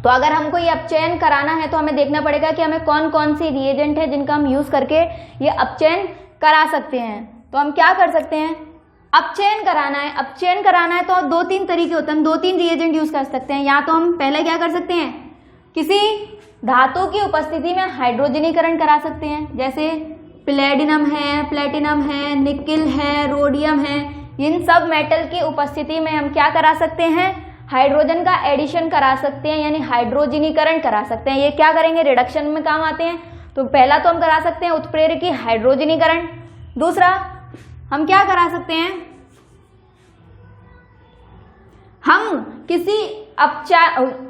तो अगर हमको ये अपचयन कराना है तो हमें देखना पड़ेगा कि हमें कौन कौन सी रिएजेंट है जिनका हम यूज करके ये अपचयन करा सकते हैं। तो हम क्या कर सकते हैं, अपचयन कराना है। अपचयन कराना है तो 2-3 तरीके होते हैं, हम 2-3 रिएजेंट यूज कर सकते हैं। या तो हम पहले क्या कर सकते हैं, किसी धातु की उपस्थिति में हाइड्रोजनीकरण करा सकते हैं, जैसे प्लेटिनम है, निकिल है, रोडियम है, इन सब मेटल की उपस्थिति में हम क्या करा सकते हैं, हाइड्रोजन का एडिशन करा सकते हैं, यानी हाइड्रोजनीकरण करा सकते हैं। ये क्या करेंगे, रिडक्शन में काम आते हैं। तो पहला तो हम करा सकते हैं उत्प्रेरकी हाइड्रोजनीकरण। दूसरा हम क्या करा सकते हैं, हम किसी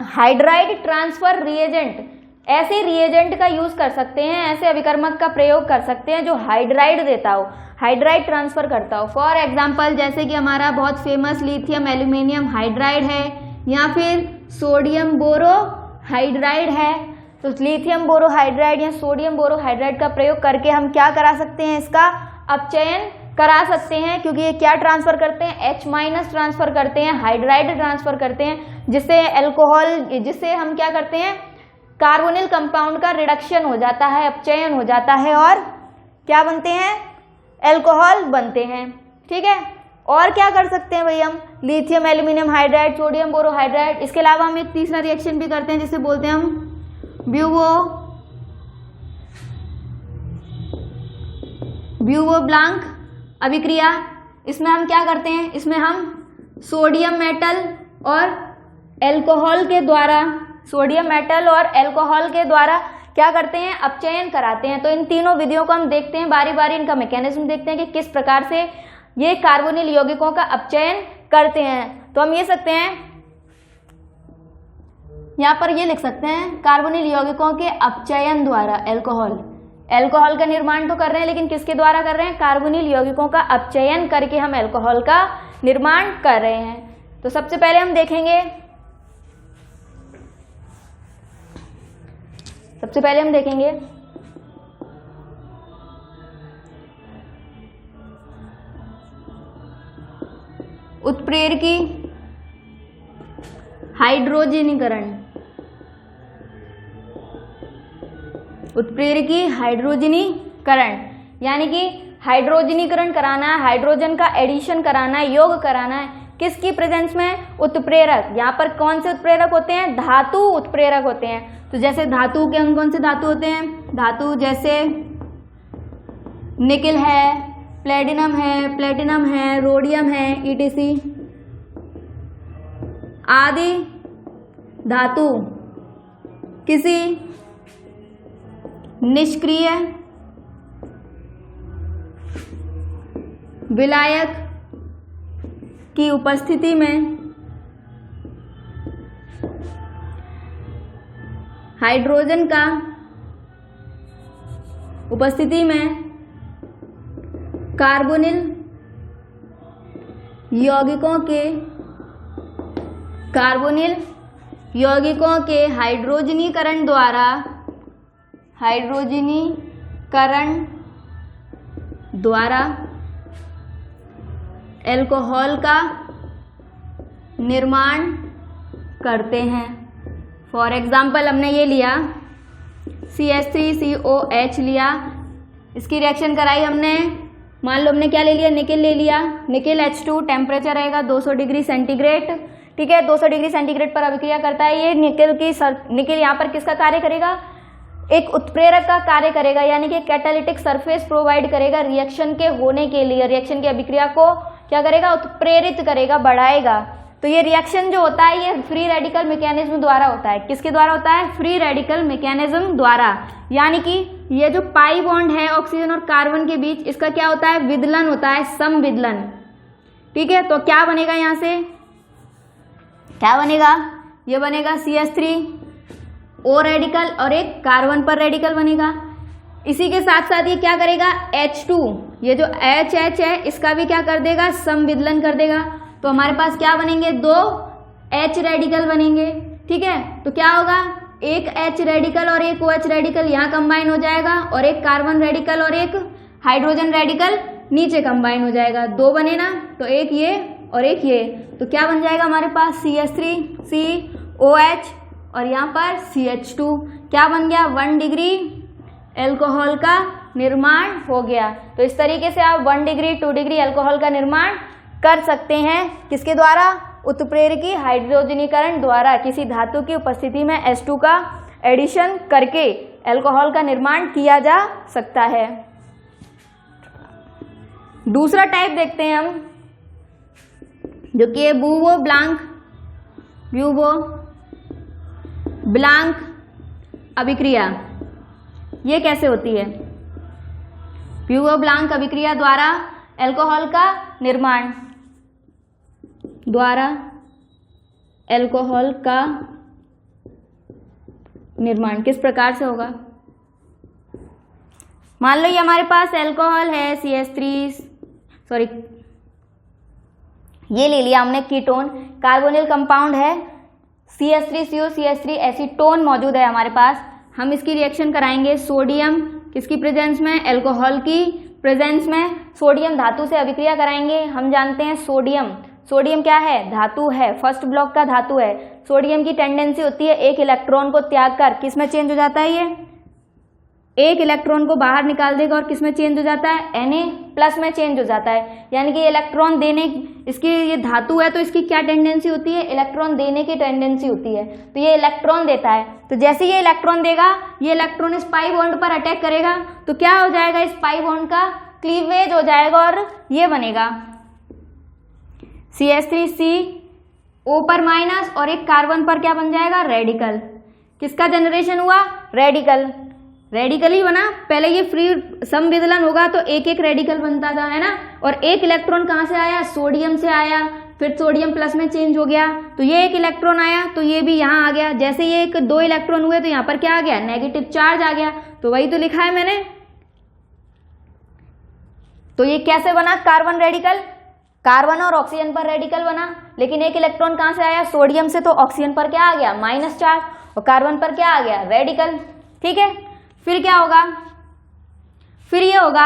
हाइड्राइड ट्रांसफर रिएजेंट, ऐसे रिएजेंट का यूज कर सकते हैं, ऐसे अभिकर्मक का प्रयोग कर सकते हैं जो हाइड्राइड देता हो, हाइड्राइड ट्रांसफर करता हो। फॉर एग्जांपल जैसे कि हमारा बहुत फेमस लिथियम एल्यूमिनियम हाइड्राइड है, या फिर सोडियम बोरो हाइड्राइड है। तो लिथियम बोरो हाइड्राइड या सोडियम बोरो हाइड्राइड का प्रयोग करके हम क्या करा सकते हैं, इसका अपचयन करा सकते हैं, क्योंकि ये क्या ट्रांसफर करते हैं, H- ट्रांसफर करते हैं, हाइड्राइड ट्रांसफर करते हैं, जिससे एल्कोहल, जिससे हम क्या करते हैं, कार्बोनिल कंपाउंड का रिडक्शन हो जाता है, अपचयन हो जाता है, और क्या बनते हैं, एल्कोहल बनते हैं। ठीक है, और क्या कर सकते हैं भाई हम, लिथियम एल्यूमिनियम हाइड्राइड, सोडियम बोरो हाइड्राइड, इसके अलावा हम एक तीसरा रिएक्शन भी करते हैं जिसे बोलते हैं हम ब्यूवो ब्लांक अभिक्रिया। इसमें हम क्या करते हैं, इसमें हम सोडियम मेटल और एल्कोहल के द्वारा, सोडियम मेटल और एल्कोहल के द्वारा क्या करते हैं, अपचयन कराते हैं। तो इन तीनों विधियों को हम देखते हैं बारी बारी, इनका मैकेनिज्म देखते हैं कि किस प्रकार से ये कार्बोनिल यौगिकों का अपचयन करते हैं। तो हम ये सकते हैं, यहाँ पर ये लिख सकते हैं, कार्बोनिल यौगिकों के अपचयन द्वारा एल्कोहल का निर्माण तो कर रहे हैं, लेकिन किसके द्वारा कर रहे हैं, कार्बोनिल यौगिकों का अपचयन करके हम एल्कोहल का निर्माण कर रहे हैं। तो सबसे पहले हम देखेंगे, उत्प्रेरकी हाइड्रोजनीकरण। उत्प्रेरकी हाइड्रोजनीकरण यानी कि हाइड्रोजनीकरण कराना है, हाइड्रोजन का एडिशन कराना है, योग कराना है, किसकी प्रेजेंस में, उत्प्रेरक। यहाँ पर कौन से उत्प्रेरक होते हैं, धातु उत्प्रेरक होते हैं। तो जैसे धातु के कौन से धातु होते हैं, धातु जैसे निकिल है, प्लेटिनम है, रोडियम है, ETC आदि धातु किसी निष्क्रिय विलायक की उपस्थिति में हाइड्रोजन का उपस्थिति में कार्बोनिल यौगिकों के हाइड्रोजनीकरण द्वारा एल्कोहल का निर्माण करते हैं। फॉर एग्जाम्पल हमने ये लिया CH3COH लिया, इसकी रिएक्शन कराई हमने, मान लो हमने क्या ले लिया, निकिल ले लिया, निकिल H2, टेम्परेचर रहेगा 200 डिग्री सेंटीग्रेड। ठीक है, 200 डिग्री सेंटीग्रेड पर अभिक्रिया करता है। ये निकिल यहाँ पर किसका कार्य करेगा, एक उत्प्रेरक का कार्य करेगा, यानी कि कैटालिटिक सरफेस प्रोवाइड करेगा रिएक्शन के होने के लिए, रिएक्शन की अभिक्रिया को क्या करेगा, उत्प्रेरित करेगा, बढ़ाएगा। तो ये रिएक्शन जो होता है ये फ्री रेडिकल मैकेनिज्म द्वारा होता है। किसके द्वारा होता है, फ्री रेडिकल मैकेनिज्म द्वारा, यानी कि ये जो पाई बॉन्ड है ऑक्सीजन और कार्बन के बीच, इसका क्या होता है, विदलन होता है, समविदलन। ठीक है, तो क्या बनेगा, यहाँ से क्या बनेगा, ये बनेगा CH3O रेडिकल और एक कार्बन पर रेडिकल बनेगा। इसी के साथ साथ ये क्या करेगा, H2, ये जो HH है इसका भी क्या कर देगा, समविदलन कर देगा। तो हमारे पास क्या बनेंगे, 2 H रेडिकल बनेंगे। ठीक है, तो क्या होगा, एक H रेडिकल और एक OH रेडिकल यहाँ कंबाइन हो जाएगा, और एक कार्बन रेडिकल और एक हाइड्रोजन रेडिकल नीचे कंबाइन हो जाएगा। 2 बने ना, तो एक ये और एक ये, तो क्या बन जाएगा हमारे पास CH3COH और यहाँ पर CH2, क्या बन गया, 1 डिग्री एल्कोहल का निर्माण हो गया। तो इस तरीके से आप 1 डिग्री 2 डिग्री एल्कोहल का निर्माण कर सकते हैं, किसके द्वारा, उत्प्रेरकी हाइड्रोजनीकरण द्वारा। किसी धातु की उपस्थिति में H2 का एडिशन करके एल्कोहल का निर्माण किया जा सकता है। दूसरा टाइप देखते हैं हम, जो कि है ब्यूवो ब्लांक अभिक्रिया। ये कैसे होती है? ब्यूवो ब्लांक अभिक्रिया द्वारा अल्कोहल का निर्माण किस प्रकार से होगा? मान लो ये हमारे पास अल्कोहल है ये ले लिया हमने कीटोन, कार्बोनिल कंपाउंड है CH3CO एसीटोन मौजूद है हमारे पास। हम इसकी रिएक्शन कराएंगे सोडियम किसकी प्रेजेंस में? अल्कोहल की प्रेजेंस में। सोडियम धातु से अभिक्रिया कराएंगे। हम जानते हैं सोडियम क्या है? धातु है, फर्स्ट ब्लॉक का धातु है। सोडियम की टेंडेंसी होती है एक इलेक्ट्रॉन को त्याग कर किस में चेंज हो जाता है? ये एक इलेक्ट्रॉन को बाहर निकाल देगा और किस में चेंज हो जाता है? Na+ में चेंज हो जाता है। यानी कि इलेक्ट्रॉन देने, इसकी ये धातु है तो इसकी क्या टेंडेंसी होती है? इलेक्ट्रॉन देने की टेंडेंसी होती है। तो ये इलेक्ट्रॉन देता है, तो जैसे ये इलेक्ट्रॉन देगा, ये इलेक्ट्रॉन इस पाई बॉन्ड पर अटैक करेगा तो क्या हो जाएगा? इस पाई बॉन्ड का क्लीवेज हो जाएगा और ये बनेगा CH3CO पर माइनस और एक कार्बन पर क्या बन जाएगा? रेडिकल। किसका जनरेशन हुआ? रेडिकल ही बना। पहले ये फ्री समविदलन होगा तो एक एक रेडिकल बनता था, है ना। और एक इलेक्ट्रॉन कहाँ से आया? सोडियम से आया, फिर सोडियम प्लस में चेंज हो गया तो ये एक इलेक्ट्रॉन आया तो ये भी यहाँ आ गया। जैसे ये एक 2 इलेक्ट्रॉन हुए तो यहाँ पर क्या आ गया? नेगेटिव चार्ज आ गया। तो वही तो लिखा है मैंने। तो ये कैसे बना? कार्बन रेडिकल, कार्बन और ऑक्सीजन पर रेडिकल बना। लेकिन एक इलेक्ट्रॉन कहाँ से आया? सोडियम से, तो ऑक्सीजन पर क्या आ गया? माइनस चार्ज, और कार्बन पर क्या आ गया? रेडिकल। ठीक है, फिर क्या होगा? फिर ये होगा,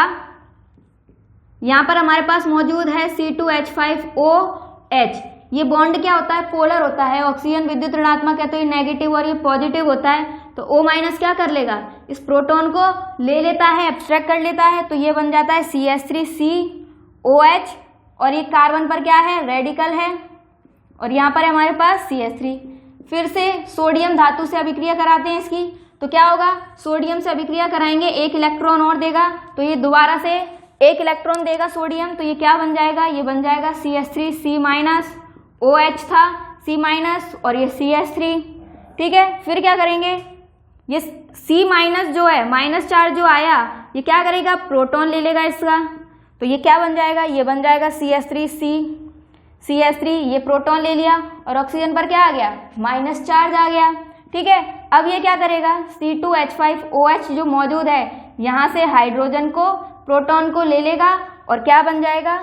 यहां पर हमारे पास मौजूद है C2H5OH। ये बॉन्ड क्या होता है? पोलर होता है। ऑक्सीजन विद्युत ऋणात्मक है तो ये नेगेटिव और ये पॉजिटिव होता है। तो O- क्या कर लेगा? इस प्रोटॉन को ले लेता है, एब्स्ट्रैक्ट कर लेता है, तो ये बन जाता है CH3COH और ये कार्बन पर क्या है? रेडिकल है। और यहाँ पर है हमारे पास CH3। फिर से सोडियम धातु से अभिक्रिया कराते हैं इसकी, तो क्या होगा? सोडियम से अभिक्रिया कराएंगे, एक इलेक्ट्रॉन और देगा तो ये दोबारा से एक इलेक्ट्रॉन देगा सोडियम, तो ये क्या बन जाएगा? ये बन जाएगा CH3C- था C- और ये CH3। ठीक है, फिर क्या करेंगे? ये C- जो है, माइनस चार्ज जो आया, ये क्या करेगा? प्रोटॉन ले लेगा इसका, तो ये क्या बन जाएगा? ये बन जाएगा CH3 ये प्रोटॉन ले लिया और ऑक्सीजन पर क्या आ गया? माइनस चार्ज आ गया। ठीक है, अब ये क्या करेगा? C2H5OH जो मौजूद है, यहाँ से हाइड्रोजन को, प्रोटॉन को ले लेगा और क्या बन जाएगा?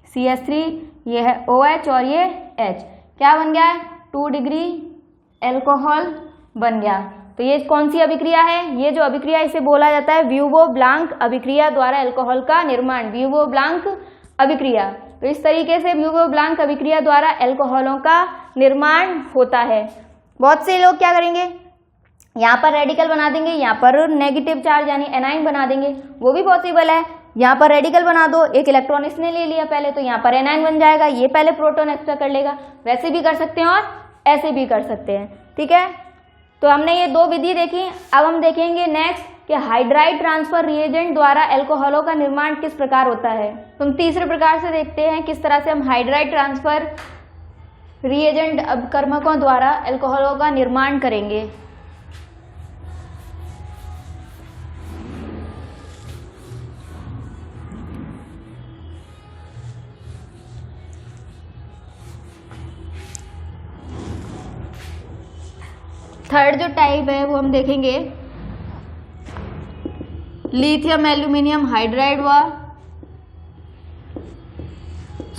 CH3 ये है OH और ये H, क्या बन गया है? 2 डिग्री एल्कोहल बन गया। तो ये कौन सी अभिक्रिया है? ये जो अभिक्रिया, इसे बोला जाता है ब्यूवो ब्लांक अभिक्रिया द्वारा अल्कोहल का निर्माण, ब्यूवो ब्लांक अभिक्रिया। तो इस तरीके से ब्यूवो ब्लांक अभिक्रिया द्वारा अल्कोहलों का निर्माण होता है। बहुत से लोग क्या करेंगे? यहाँ पर रेडिकल बना देंगे, यहाँ पर नेगेटिव चार्ज यानी एनाइन बना देंगे, वो भी पॉसिबल है। यहाँ पर रेडिकल बना दो, एक इलेक्ट्रॉन इसने ले लिया पहले, तो यहाँ पर एनाइन बन जाएगा, ये पहले प्रोटॉन एक्स्ट्रा कर लेगा। वैसे भी कर सकते हैं और ऐसे भी कर सकते हैं। ठीक है, तो हमने ये 2 विधि देखी। अब हम देखेंगे नेक्स्ट कि हाइड्राइड ट्रांसफर रिएजेंट द्वारा अल्कोहलों का निर्माण किस प्रकार होता है। तो हम तीसरे प्रकार से देखते हैं किस तरह से हम हाइड्राइड ट्रांसफर रिएजेंट अपकर्मकों द्वारा अल्कोहलों का निर्माण करेंगे। थर्ड जो टाइप है वो हम देखेंगे लिथियम एल्यूमिनियम हाइड्राइड व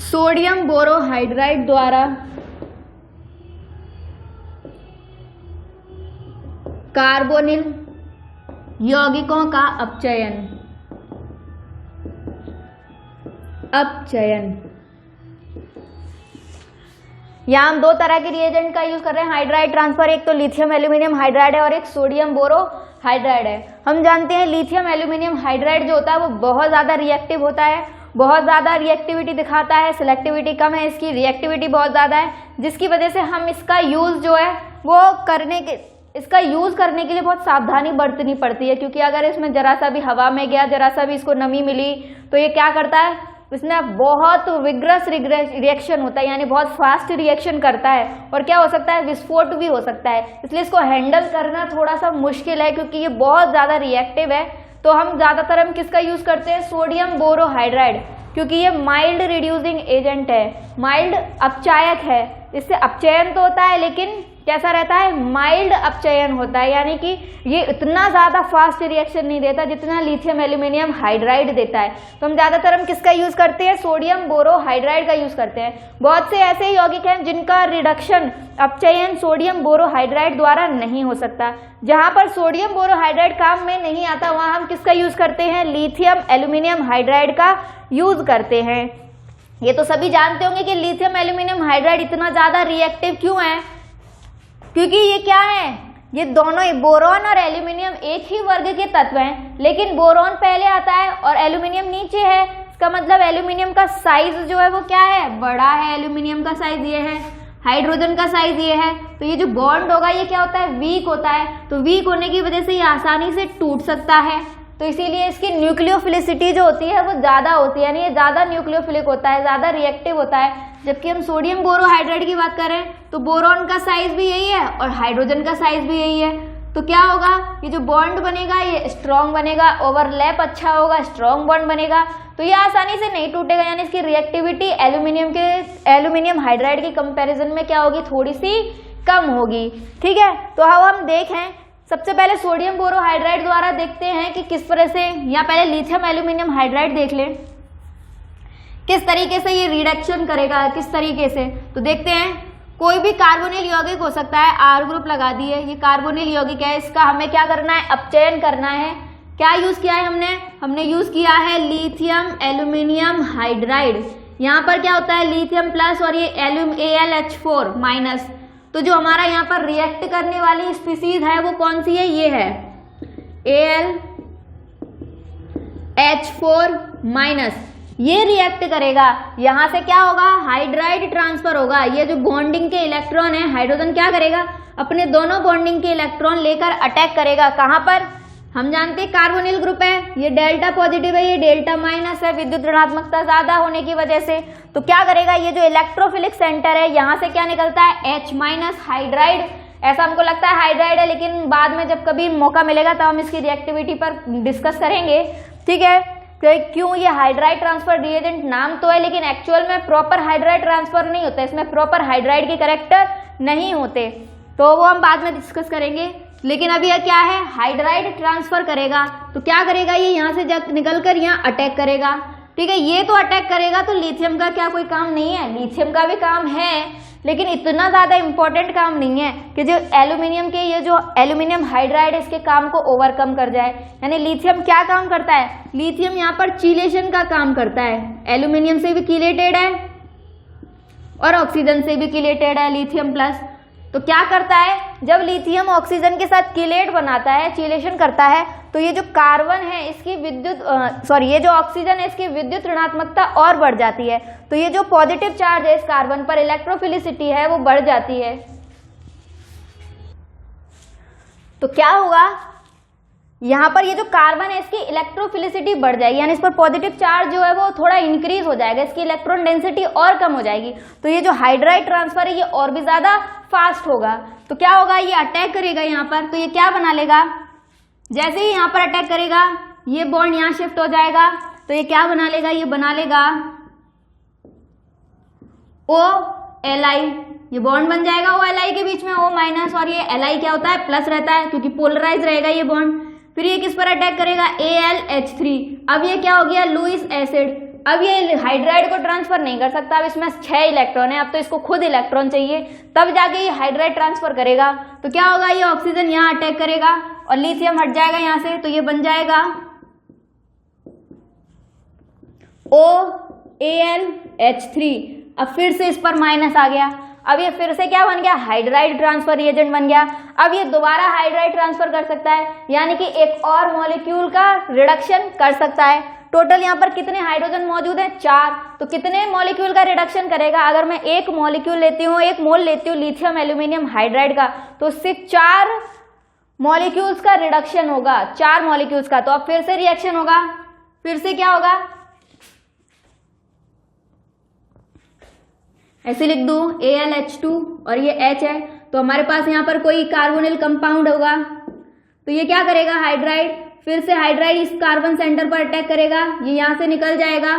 सोडियम बोरोहाइड्राइड द्वारा कार्बोनिल यौगिकों का अपचयन। यहाँ हम 2 तरह के रिएजेंट का यूज कर रहे हैं हाइड्राइड ट्रांसफर। एक तो लिथियम एल्यूमिनियम हाइड्राइड है और एक सोडियम बोरोहाइड्राइड है। हम जानते हैं लिथियम एल्यूमिनियम हाइड्राइड जो होता है वो बहुत ज़्यादा रिएक्टिव होता है, बहुत ज़्यादा रिएक्टिविटी दिखाता है। सिलेक्टिविटी कम है इसकी, रिएक्टिविटी बहुत ज़्यादा है, जिसकी वजह से हम इसका यूज़ जो है वो करने के इसका यूज़ करने के लिए बहुत सावधानी बरतनी पड़ती है, क्योंकि अगर इसमें जरा सा भी हवा में गया, जरा सा भी इसको नमी मिली तो ये क्या करता है, इसमें बहुत विग्रस रिएक्शन होता है, यानी बहुत फास्ट रिएक्शन करता है और क्या हो सकता है, विस्फोट भी हो सकता है। इसलिए इसको हैंडल करना थोड़ा सा मुश्किल है, क्योंकि ये बहुत ज़्यादा रिएक्टिव है। तो हम ज़्यादातर हम किसका यूज़ करते हैं, सोडियम बोरोहाइड्राइड, क्योंकि ये माइल्ड रिड्यूसिंग एजेंट है, माइल्ड अपचायक है। इससे अपचयन तो होता है लेकिन कैसा रहता है, माइल्ड अपचयन होता है, यानी कि ये इतना ज़्यादा फास्ट रिएक्शन नहीं देता जितना लिथियम एल्यूमिनियम हाइड्राइड देता है। तो हम ज़्यादातर किसका यूज़ करते हैं, सोडियम बोरोहाइड्राइड का यूज़ करते हैं। बहुत से ऐसे यौगिक हैं जिनका रिडक्शन अपचयन सोडियम बोरोहाइड्राइड द्वारा नहीं हो सकता। जहाँ पर सोडियम बोरोहाइड्राइड काम में नहीं आता वहाँ हम किसका यूज़ करते हैं, लिथियम एल्यूमिनियम हाइड्राइड का यूज़ करते हैं। ये तो सभी जानते होंगे कि लिथियम एल्यूमिनियम हाइड्राइड इतना ज़्यादा रिएक्टिव क्यों है, क्योंकि ये क्या है, ये दोनों बोरॉन और एल्यूमिनियम एक ही वर्ग के तत्व हैं, लेकिन बोरॉन पहले आता है और एल्यूमिनियम नीचे है। इसका मतलब एल्यूमिनियम का साइज जो है वो क्या है, बड़ा है। एल्यूमिनियम का साइज ये है, हाइड्रोजन का साइज ये है। तो ये जो बॉन्ड होगा ये क्या होता है, वीक होता है। तो वीक होने की वजह से ये आसानी से टूट सकता है, तो इसीलिए इसकी न्यूक्लियोफिलिसिटी जो होती है वो ज़्यादा होती है, यानी ये ज़्यादा न्यूक्लियोफिलिक होता है, ज़्यादा रिएक्टिव होता है। जबकि हम सोडियम बोरोहाइड्राइड की बात करें तो बोरॉन का साइज भी यही है और हाइड्रोजन का साइज भी यही है। तो क्या होगा, ये जो बॉन्ड बनेगा ये स्ट्रॉन्ग बनेगा, ओवरलैप अच्छा होगा, स्ट्रॉन्ग बॉन्ड बनेगा, तो ये आसानी से नहीं टूटेगा। यानी इसकी रिएक्टिविटी एल्यूमिनियम हाइड्राइड की कंपैरिजन में क्या होगी, थोड़ी सी कम होगी। ठीक है, तो अब हम देखें सबसे पहले सोडियम बोरोहाइड्राइड द्वारा देखते हैं कि किस तरह से, या पहले लिथियम एल्यूमिनियम हाइड्राइड देख लें किस तरीके से ये रिडक्शन करेगा, किस तरीके से। तो देखते हैं, कोई भी कार्बोनिल यौगिक हो सकता है, आर ग्रुप लगा दिए, ये कार्बोनिल यौगिक है, इसका हमें क्या करना है, अपचयन करना है। क्या यूज किया है हमने यूज किया है लिथियम एल्यूमिनियम हाइड्राइड। यहाँ पर क्या होता है, लिथियम प्लस और ये AlH4 माइनस। तो जो हमारा यहाँ पर रिएक्ट करने वाली स्पीसीज है वो कौन सी है, ये है AlH4 माइनस। ये रिएक्ट करेगा, यहाँ से क्या होगा, हाइड्राइड ट्रांसफर होगा। ये जो बॉन्डिंग के इलेक्ट्रॉन है, हाइड्रोजन क्या करेगा, अपने दोनों बॉन्डिंग के इलेक्ट्रॉन लेकर अटैक करेगा। कहाँ पर, हम जानते हैं कार्बोनिल ग्रुप है, ये डेल्टा पॉजिटिव है, ये डेल्टा माइनस है, विद्युत ऋणात्मकता ज्यादा होने की वजह से। तो क्या करेगा, ये जो इलेक्ट्रोफिलिक सेंटर है यहाँ से क्या निकलता है, H माइनस हाइड्राइड। ऐसा हमको लगता है हाइड्राइड है, लेकिन बाद में जब कभी मौका मिलेगा तो हम इसकी रिएक्टिविटी पर डिस्कस करेंगे। ठीक है, क्यों ये हाइड्राइड ट्रांसफर रिएजेंट नाम तो है, लेकिन एक्चुअल में प्रॉपर हाइड्राइड ट्रांसफर नहीं होता, इसमें प्रॉपर हाइड्राइड के कैरेक्टर नहीं होते, तो वो हम बाद में डिस्कस करेंगे। लेकिन अभी यह क्या है, हाइड्राइड ट्रांसफर करेगा। तो क्या करेगा, ये यहाँ से निकल कर यहाँ अटैक करेगा। ठीक है, ये तो अटैक करेगा, तो लिथियम का क्या कोई काम नहीं है, लिथियम का भी काम है, लेकिन इतना ज़्यादा इंपॉर्टेंट काम नहीं है कि जो एल्यूमिनियम के, ये जो एल्यूमिनियम हाइड्राइड इसके काम को ओवरकम कर जाए। यानी लिथियम क्या काम करता है, लिथियम यहाँ पर चीलेशन का काम करता है। एल्यूमिनियम से भी किलेटेड है और ऑक्सीजन से भी किलेटेड है लिथियम प्लस। तो क्या करता है, जब लिथियम ऑक्सीजन के साथ किलेट बनाता है, चीलेशन करता है, तो ये जो कार्बन है इसकी ये जो ऑक्सीजन है इसकी विद्युत ऋणात्मकता और बढ़ जाती है। तो ये जो पॉजिटिव चार्ज है इस कार्बन पर, इलेक्ट्रोफिलिसिटी है वो बढ़ जाती है। तो क्या होगा, यहाँ पर ये जो कार्बन है इसकी इलेक्ट्रोफिलिसिटी बढ़ जाएगी, यानी इस पर पॉजिटिव चार्ज जो है वो थोड़ा इंक्रीज हो जाएगा, इसकी इलेक्ट्रॉन डेंसिटी और कम हो जाएगी। तो ये जो हाइड्राइड ट्रांसफर है ये और भी ज्यादा फास्ट होगा। तो क्या होगा, ये अटैक करेगा यहाँ पर, तो ये क्या बना लेगा, जैसे ही यहाँ पर अटैक करेगा ये बॉन्ड यहाँ शिफ्ट हो जाएगा, तो ये क्या बना लेगा, ये बना लेगा OLi। ये बॉन्ड बन जाएगा OLi के बीच में O माइनस, और ये Li क्या होता है, प्लस रहता है, क्योंकि पोलराइज रहेगा ये बॉन्ड। फिर ये किस पर अटैक करेगा, AlH3। अब ये क्या हो गया, लुईस एसिड। अब ये हाइड्राइड को ट्रांसफर नहीं कर सकता, अब इसमें 6 इलेक्ट्रॉन है, अब तो इसको खुद इलेक्ट्रॉन चाहिए, तब जाके ये हाइड्राइड ट्रांसफर करेगा। तो क्या होगा, ये ऑक्सीजन यहाँ अटैक करेगा और लिथियम हट जाएगा यहाँ से, तो ये बन जाएगा OAlH3। अब फिर से इस पर माइनस आ गया, अब ये फिर से क्या बन गया, हाइड्राइड ट्रांसफर रिएजेंट बन गया। अब ये दोबारा हाइड्राइड ट्रांसफर कर सकता है, यानी कि एक और मॉलिक्यूल का रिडक्शन कर सकता है। टोटल यहाँ पर कितने हाइड्रोजन मौजूद हैं, 4। तो कितने मॉलिक्यूल का रिडक्शन करेगा, अगर मैं एक मॉलिक्यूल लेती हूँ, एक मोल लेती हूँ लिथियम एल्यूमिनियम हाइड्राइड का, तो उससे 4 मॉलिक्यूल्स का रिडक्शन होगा, 4 मॉलिक्यूल्स का। तो अब फिर से रिएक्शन होगा, फिर से क्या होगा, ऐसे लिख दूं AlH2 और ये H है, तो हमारे पास यहाँ पर कोई कार्बोनिल कंपाउंड होगा, तो ये क्या करेगा, हाइड्राइड, फिर से हाइड्राइड इस कार्बन सेंटर पर अटैक करेगा, ये यहाँ से निकल जाएगा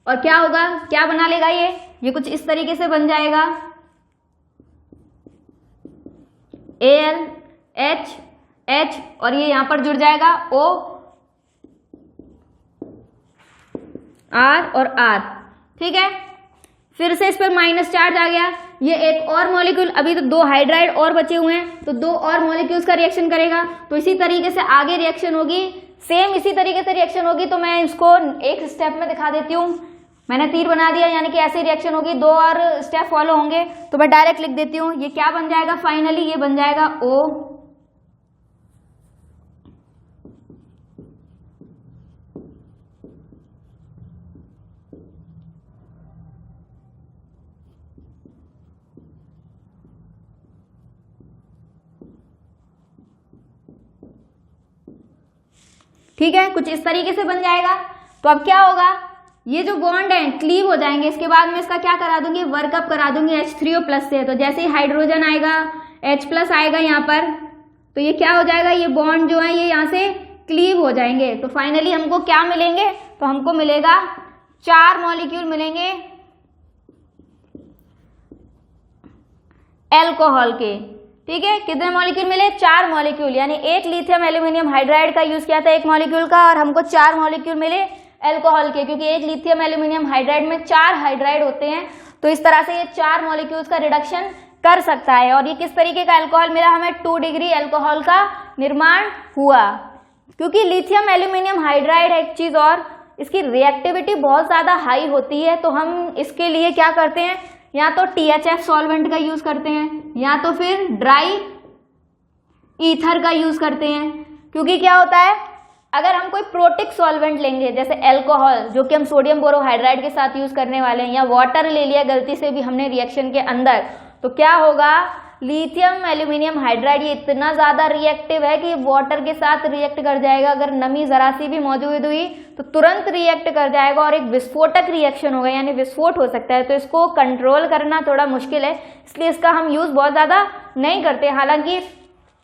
और क्या होगा, क्या बना लेगा, ये कुछ इस तरीके से बन जाएगा, AlH और ये यहाँ पर जुड़ जाएगा O R और R, ठीक है। फिर से इस पर माइनस चार्ज आ गया, ये एक और मॉलिक्यूल, अभी तो 2 हाइड्राइड और बचे हुए हैं, तो 2 और मॉलिक्यूल्स का रिएक्शन करेगा, तो इसी तरीके से आगे रिएक्शन होगी, सेम इसी तरीके से रिएक्शन होगी। तो मैं इसको एक स्टेप में दिखा देती हूँ, मैंने तीर बना दिया, यानी कि ऐसी रिएक्शन होगी, 2 और स्टेप फॉलो होंगे, तो मैं डायरेक्ट लिख देती हूँ। ये क्या बन जाएगा फाइनली, ये बन जाएगा O ठीक है, कुछ इस तरीके से बन जाएगा। तो अब क्या होगा, ये जो बॉन्ड है क्लीव हो जाएंगे, इसके बाद में इसका क्या करा दूंगी, वर्कअप करा दूंगी H3O+ से। तो जैसे ही हाइड्रोजन आएगा, H+ आएगा यहाँ पर, तो ये क्या हो जाएगा, ये बॉन्ड जो है ये यहाँ से क्लीव हो जाएंगे। तो फाइनली हमको क्या मिलेंगे, तो हमको मिलेगा 4 मॉलिक्यूल मिलेंगे एल्कोहल के, ठीक है। कितने मॉलिक्यूल मिले, 4 मॉलिक्यूल, यानी एक लिथियम एल्यूमिनियम हाइड्राइड का यूज किया था एक मॉलिक्यूल का, और हमको 4 मॉलिक्यूल मिले एल्कोहल के, क्योंकि एक लिथियम एल्यूमिनियम हाइड्राइड में 4 हाइड्राइड होते हैं। तो इस तरह से ये 4 मॉलिक्यूल्स का रिडक्शन कर सकता है। और ये किस तरीके का अल्कोहल मिला हमें, 2 डिग्री अल्कोहल का निर्माण हुआ, क्योंकि लिथियम एल्यूमिनियम हाइड्राइड है एक चीज, और इसकी रिएक्टिविटी बहुत ज्यादा हाई होती है। तो हम इसके लिए क्या करते हैं, या तो THF सॉल्वेंट का यूज करते हैं, या तो फिर ड्राई ईथर का यूज करते हैं। क्योंकि क्या होता है, अगर हम कोई प्रोटिक सॉल्वेंट लेंगे, जैसे अल्कोहल जो कि हम सोडियम बोरोहाइड्राइड के साथ यूज करने वाले हैं, या वाटर ले लिया गलती से भी हमने रिएक्शन के अंदर, तो क्या होगा, लिथियम एल्यूमिनियम हाइड्राइड ये इतना ज्यादा रिएक्टिव है कि वाटर के साथ रिएक्ट कर जाएगा। अगर नमी जरा सी भी मौजूद हुई तो तुरंत रिएक्ट कर जाएगा और एक विस्फोटक रिएक्शन होगा, यानी विस्फोट हो सकता है। तो इसको कंट्रोल करना थोड़ा मुश्किल है, इसलिए इसका हम यूज बहुत ज्यादा नहीं करते। हालांकि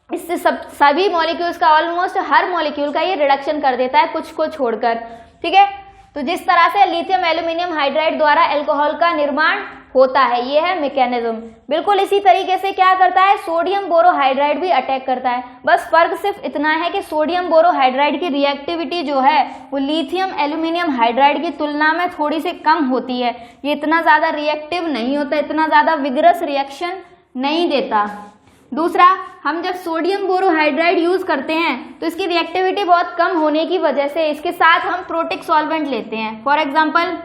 इससे सभी मॉलिक्यूल्स का, ऑलमोस्ट हर मॉलिक्यूल का ये रिडक्शन कर देता है, कुछ को छोड़कर, ठीक है। तो जिस तरह से लिथियम एल्यूमिनियम हाइड्राइड द्वारा अल्कोहल का निर्माण होता है, ये है मैकेनिज्म। बिल्कुल इसी तरीके से क्या करता है, सोडियम बोरोहाइड्राइड भी अटैक करता है। बस फर्क सिर्फ इतना है कि सोडियम बोरोहाइड्राइड की रिएक्टिविटी जो है वो लिथियम एल्यूमिनियम हाइड्राइड की तुलना में थोड़ी सी कम होती है। ये इतना ज्यादा रिएक्टिव नहीं होता, इतना ज्यादा विगरस रिएक्शन नहीं देता। दूसरा, हम जब सोडियम बोरोहाइड्राइड यूज करते हैं तो इसकी रिएक्टिविटी बहुत कम होने की वजह से इसके साथ हम प्रोटिक सॉल्वेंट लेते हैं। फॉर एग्जांपल,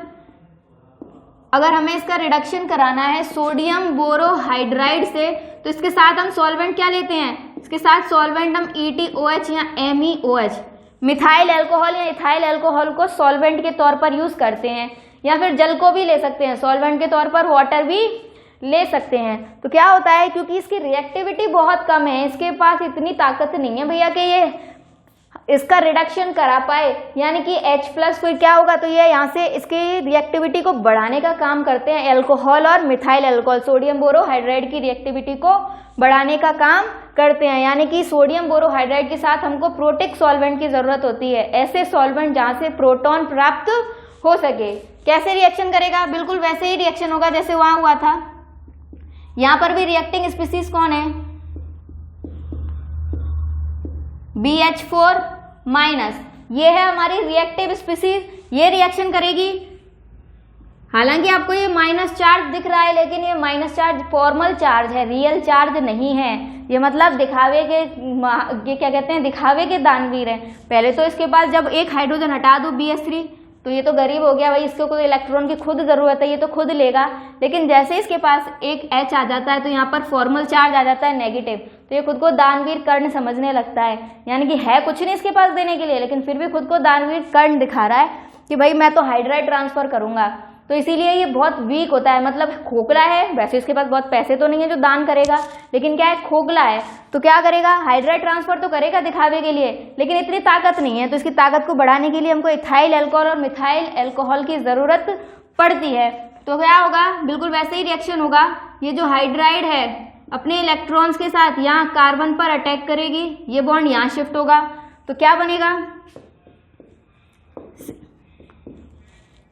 अगर हमें इसका रिडक्शन कराना है सोडियम बोरोहाइड्राइड से, तो इसके साथ हम सॉल्वेंट क्या लेते हैं, इसके साथ सॉल्वेंट हम ETOH या MEOH, मिथाइल अल्कोहल या इथाइल अल्कोहल को सॉल्वेंट के तौर पर यूज करते हैं, या फिर जल को भी ले सकते हैं सॉल्वेंट के तौर पर, वाटर भी ले सकते हैं। तो क्या होता है, क्योंकि इसकी रिएक्टिविटी बहुत कम है, इसके पास इतनी ताकत नहीं है भैया कि ये इसका रिडक्शन करा पाए, यानी कि H+, फिर क्या होगा, तो ये यहाँ से इसकी रिएक्टिविटी को बढ़ाने का काम करते हैं अल्कोहल और मिथाइल अल्कोहल, सोडियम बोरोहाइड्राइड की रिएक्टिविटी को बढ़ाने का काम करते हैं। यानी कि सोडियम बोरोहाइड्राइड के साथ हमको प्रोटिक सॉल्वेंट की जरूरत होती है, ऐसे सॉल्वेंट जहाँ से प्रोटॉन प्राप्त हो सके। कैसे रिएक्शन करेगा, बिल्कुल वैसे ही रिएक्शन होगा जैसे वहां हुआ था। यहाँ पर भी रिएक्टिंग स्पीसीज कौन है, BH4-, ये है हमारी रिएक्टिव स्पीसीज, ये रिएक्शन करेगी। हालांकि आपको ये माइनस चार्ज दिख रहा है, लेकिन ये माइनस चार्ज फॉर्मल चार्ज है, रियल चार्ज नहीं है। ये मतलब दिखावे के, ये क्या कहते हैं, दिखावे के दानवीर हैं। पहले तो इसके पास जब एक हाइड्रोजन हटा दो BH3, तो ये तो गरीब हो गया भाई, इसको कोई इलेक्ट्रॉन की खुद जरूरत है, ये तो खुद लेगा। लेकिन जैसे इसके पास एक H आ जाता है तो यहाँ पर फॉर्मल चार्ज आ जाता है नेगेटिव, तो ये खुद को दानवीर कर्ण समझने लगता है। यानी कि है कुछ नहीं इसके पास देने के लिए, लेकिन फिर भी खुद को दानवीर कर्ण दिखा रहा है कि भाई मैं तो हाइड्राइड ट्रांसफर करूंगा। तो इसीलिए ये बहुत वीक होता है, मतलब खोखला है। वैसे इसके पास बहुत पैसे तो नहीं है जो दान करेगा, लेकिन क्या है, खोखला है। तो क्या करेगा, हाइड्राइड ट्रांसफर तो करेगा दिखावे के लिए, लेकिन इतनी ताकत नहीं है। तो इसकी ताकत को बढ़ाने के लिए हमको इथाइल अल्कोहल और मिथाइल अल्कोहल की जरूरत पड़ती है। तो क्या होगा, बिल्कुल वैसे ही रिएक्शन होगा। ये जो हाइड्राइड है अपने इलेक्ट्रॉन्स के साथ यहाँ कार्बन पर अटैक करेगी, ये बॉन्ड यहाँ शिफ्ट होगा। तो क्या बनेगा,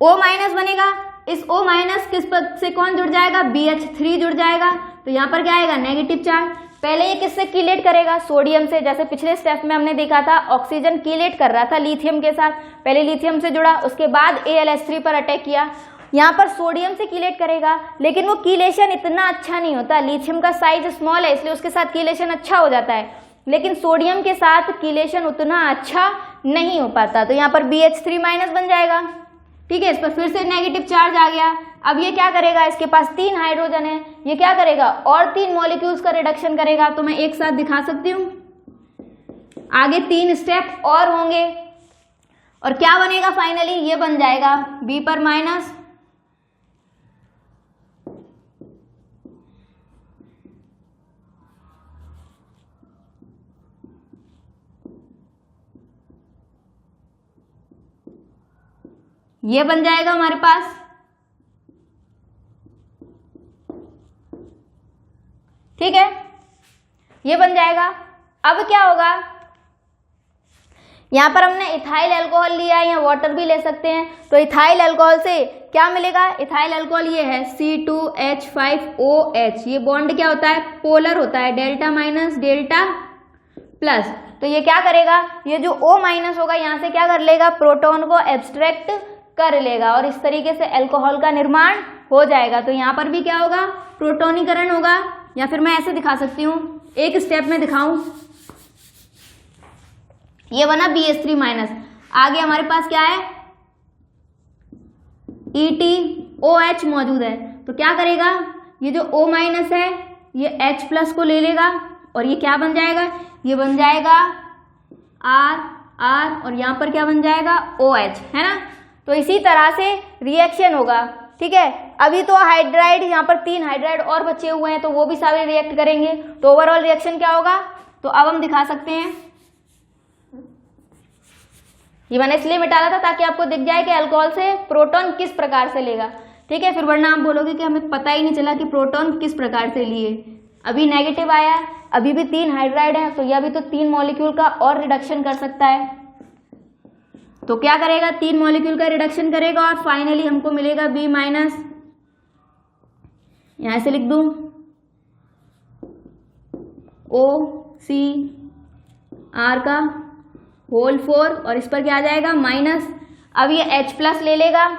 O- बनेगा। इस O- किस पद से कौन जुड़ जाएगा, BH3 जुड़ जाएगा। तो यहाँ पर क्या आएगा, नेगेटिव चार्ज। पहले ये किससे कीलेट करेगा, सोडियम से। जैसे पिछले स्टेप में हमने देखा था, ऑक्सीजन कीलेट कर रहा था लिथियम के साथ, पहले लिथियम से जुड़ा, उसके बाद AlS3 पर अटैक किया। यहाँ पर सोडियम से कीलेट करेगा, लेकिन वो कीलेशन इतना अच्छा नहीं होता। लिथियम का साइज स्मॉल है, इसलिए उसके साथ कीलेशन अच्छा हो जाता है, लेकिन सोडियम के साथ कीलेशन उतना अच्छा नहीं हो पाता। तो यहाँ पर BH3- बन जाएगा। ठीक है, इस पर फिर से नेगेटिव चार्ज आ गया। अब ये क्या करेगा, इसके पास 3 हाइड्रोजन है, ये क्या करेगा, और 3 मॉलिक्यूल्स का रिडक्शन करेगा। तो मैं एक साथ दिखा सकती हूँ, आगे 3 स्टेप और होंगे, और क्या बनेगा फाइनली, ये बन जाएगा B पर माइनस, ये बन जाएगा हमारे पास। ठीक है, ये बन जाएगा। अब क्या होगा, यहां पर हमने इथाइल अल्कोहल लिया है, या वाटर भी ले सकते हैं। तो इथाइल अल्कोहल से क्या मिलेगा, इथाइल अल्कोहल ये है C2H5OH। ये बॉन्ड क्या होता है, पोलर होता है, डेल्टा माइनस डेल्टा प्लस। तो ये क्या करेगा, ये जो O- होगा यहां से क्या कर लेगा, प्रोटॉन को एब्स्ट्रैक्ट कर लेगा, और इस तरीके से अल्कोहल का निर्माण हो जाएगा। तो यहाँ पर भी क्या होगा, प्रोटोनीकरण होगा। या फिर मैं ऐसे दिखा सकती हूँ, एक स्टेप में दिखाऊं, ये बना BH3-। आगे हमारे पास क्या है, EtOH मौजूद है। तो क्या करेगा, ये जो O- है ये H+ को ले लेगा, और ये क्या बन जाएगा, ये बन जाएगा R, और यहाँ पर क्या बन जाएगा, OH, है ना। तो इसी तरह से रिएक्शन होगा। ठीक है, अभी तो हाइड्राइड, यहाँ पर 3 हाइड्राइड और बचे हुए हैं, तो वो भी सारे रिएक्ट करेंगे। तो ओवरऑल रिएक्शन क्या होगा, तो अब हम दिखा सकते हैं। ये मैंने इसलिए मिटाया था ताकि आपको दिख जाए कि अल्कोहल से प्रोटॉन किस प्रकार से लेगा। ठीक है, फिर वरना आप बोलोगे कि हमें पता ही नहीं चला कि प्रोटॉन किस प्रकार से लिए। अभी नेगेटिव आया, अभी भी 3 हाइड्राइड है, तो यह भी तो 3 मॉलिक्यूल का और रिडक्शन कर सकता है। तो क्या करेगा, 3 मॉलिक्यूल का रिडक्शन करेगा, और फाइनली हमको मिलेगा B-। यहां से लिख दूं OCR का होल 4, और इस पर क्या आ जाएगा, माइनस। अब ये H+ ले लेगा,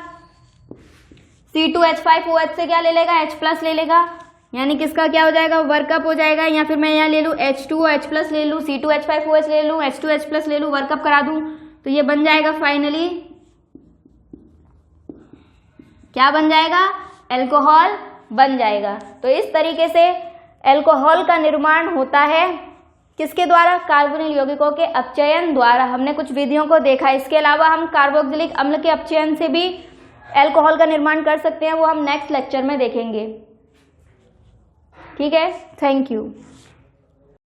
C2H5OH से क्या ले लेगा, H+ ले लेगा, यानी किसका क्या हो जाएगा, वर्कअप हो जाएगा। या फिर मैं यहाँ ले लूँ H2OH+ ले लूँ, C2H5OH ले लूँ, H2H+ ले लूँ, वर्कअप करा दूं, तो ये बन जाएगा फाइनली, क्या बन जाएगा, अल्कोहल बन जाएगा। तो इस तरीके से अल्कोहल का निर्माण होता है, किसके द्वारा, कार्बोनिल यौगिकों के अपचयन द्वारा। हमने कुछ विधियों को देखा, इसके अलावा हम कार्बोक्सिलिक अम्ल के अपचयन से भी अल्कोहल का निर्माण कर सकते हैं, वो हम नेक्स्ट लेक्चर में देखेंगे। ठीक है, थैंक यू।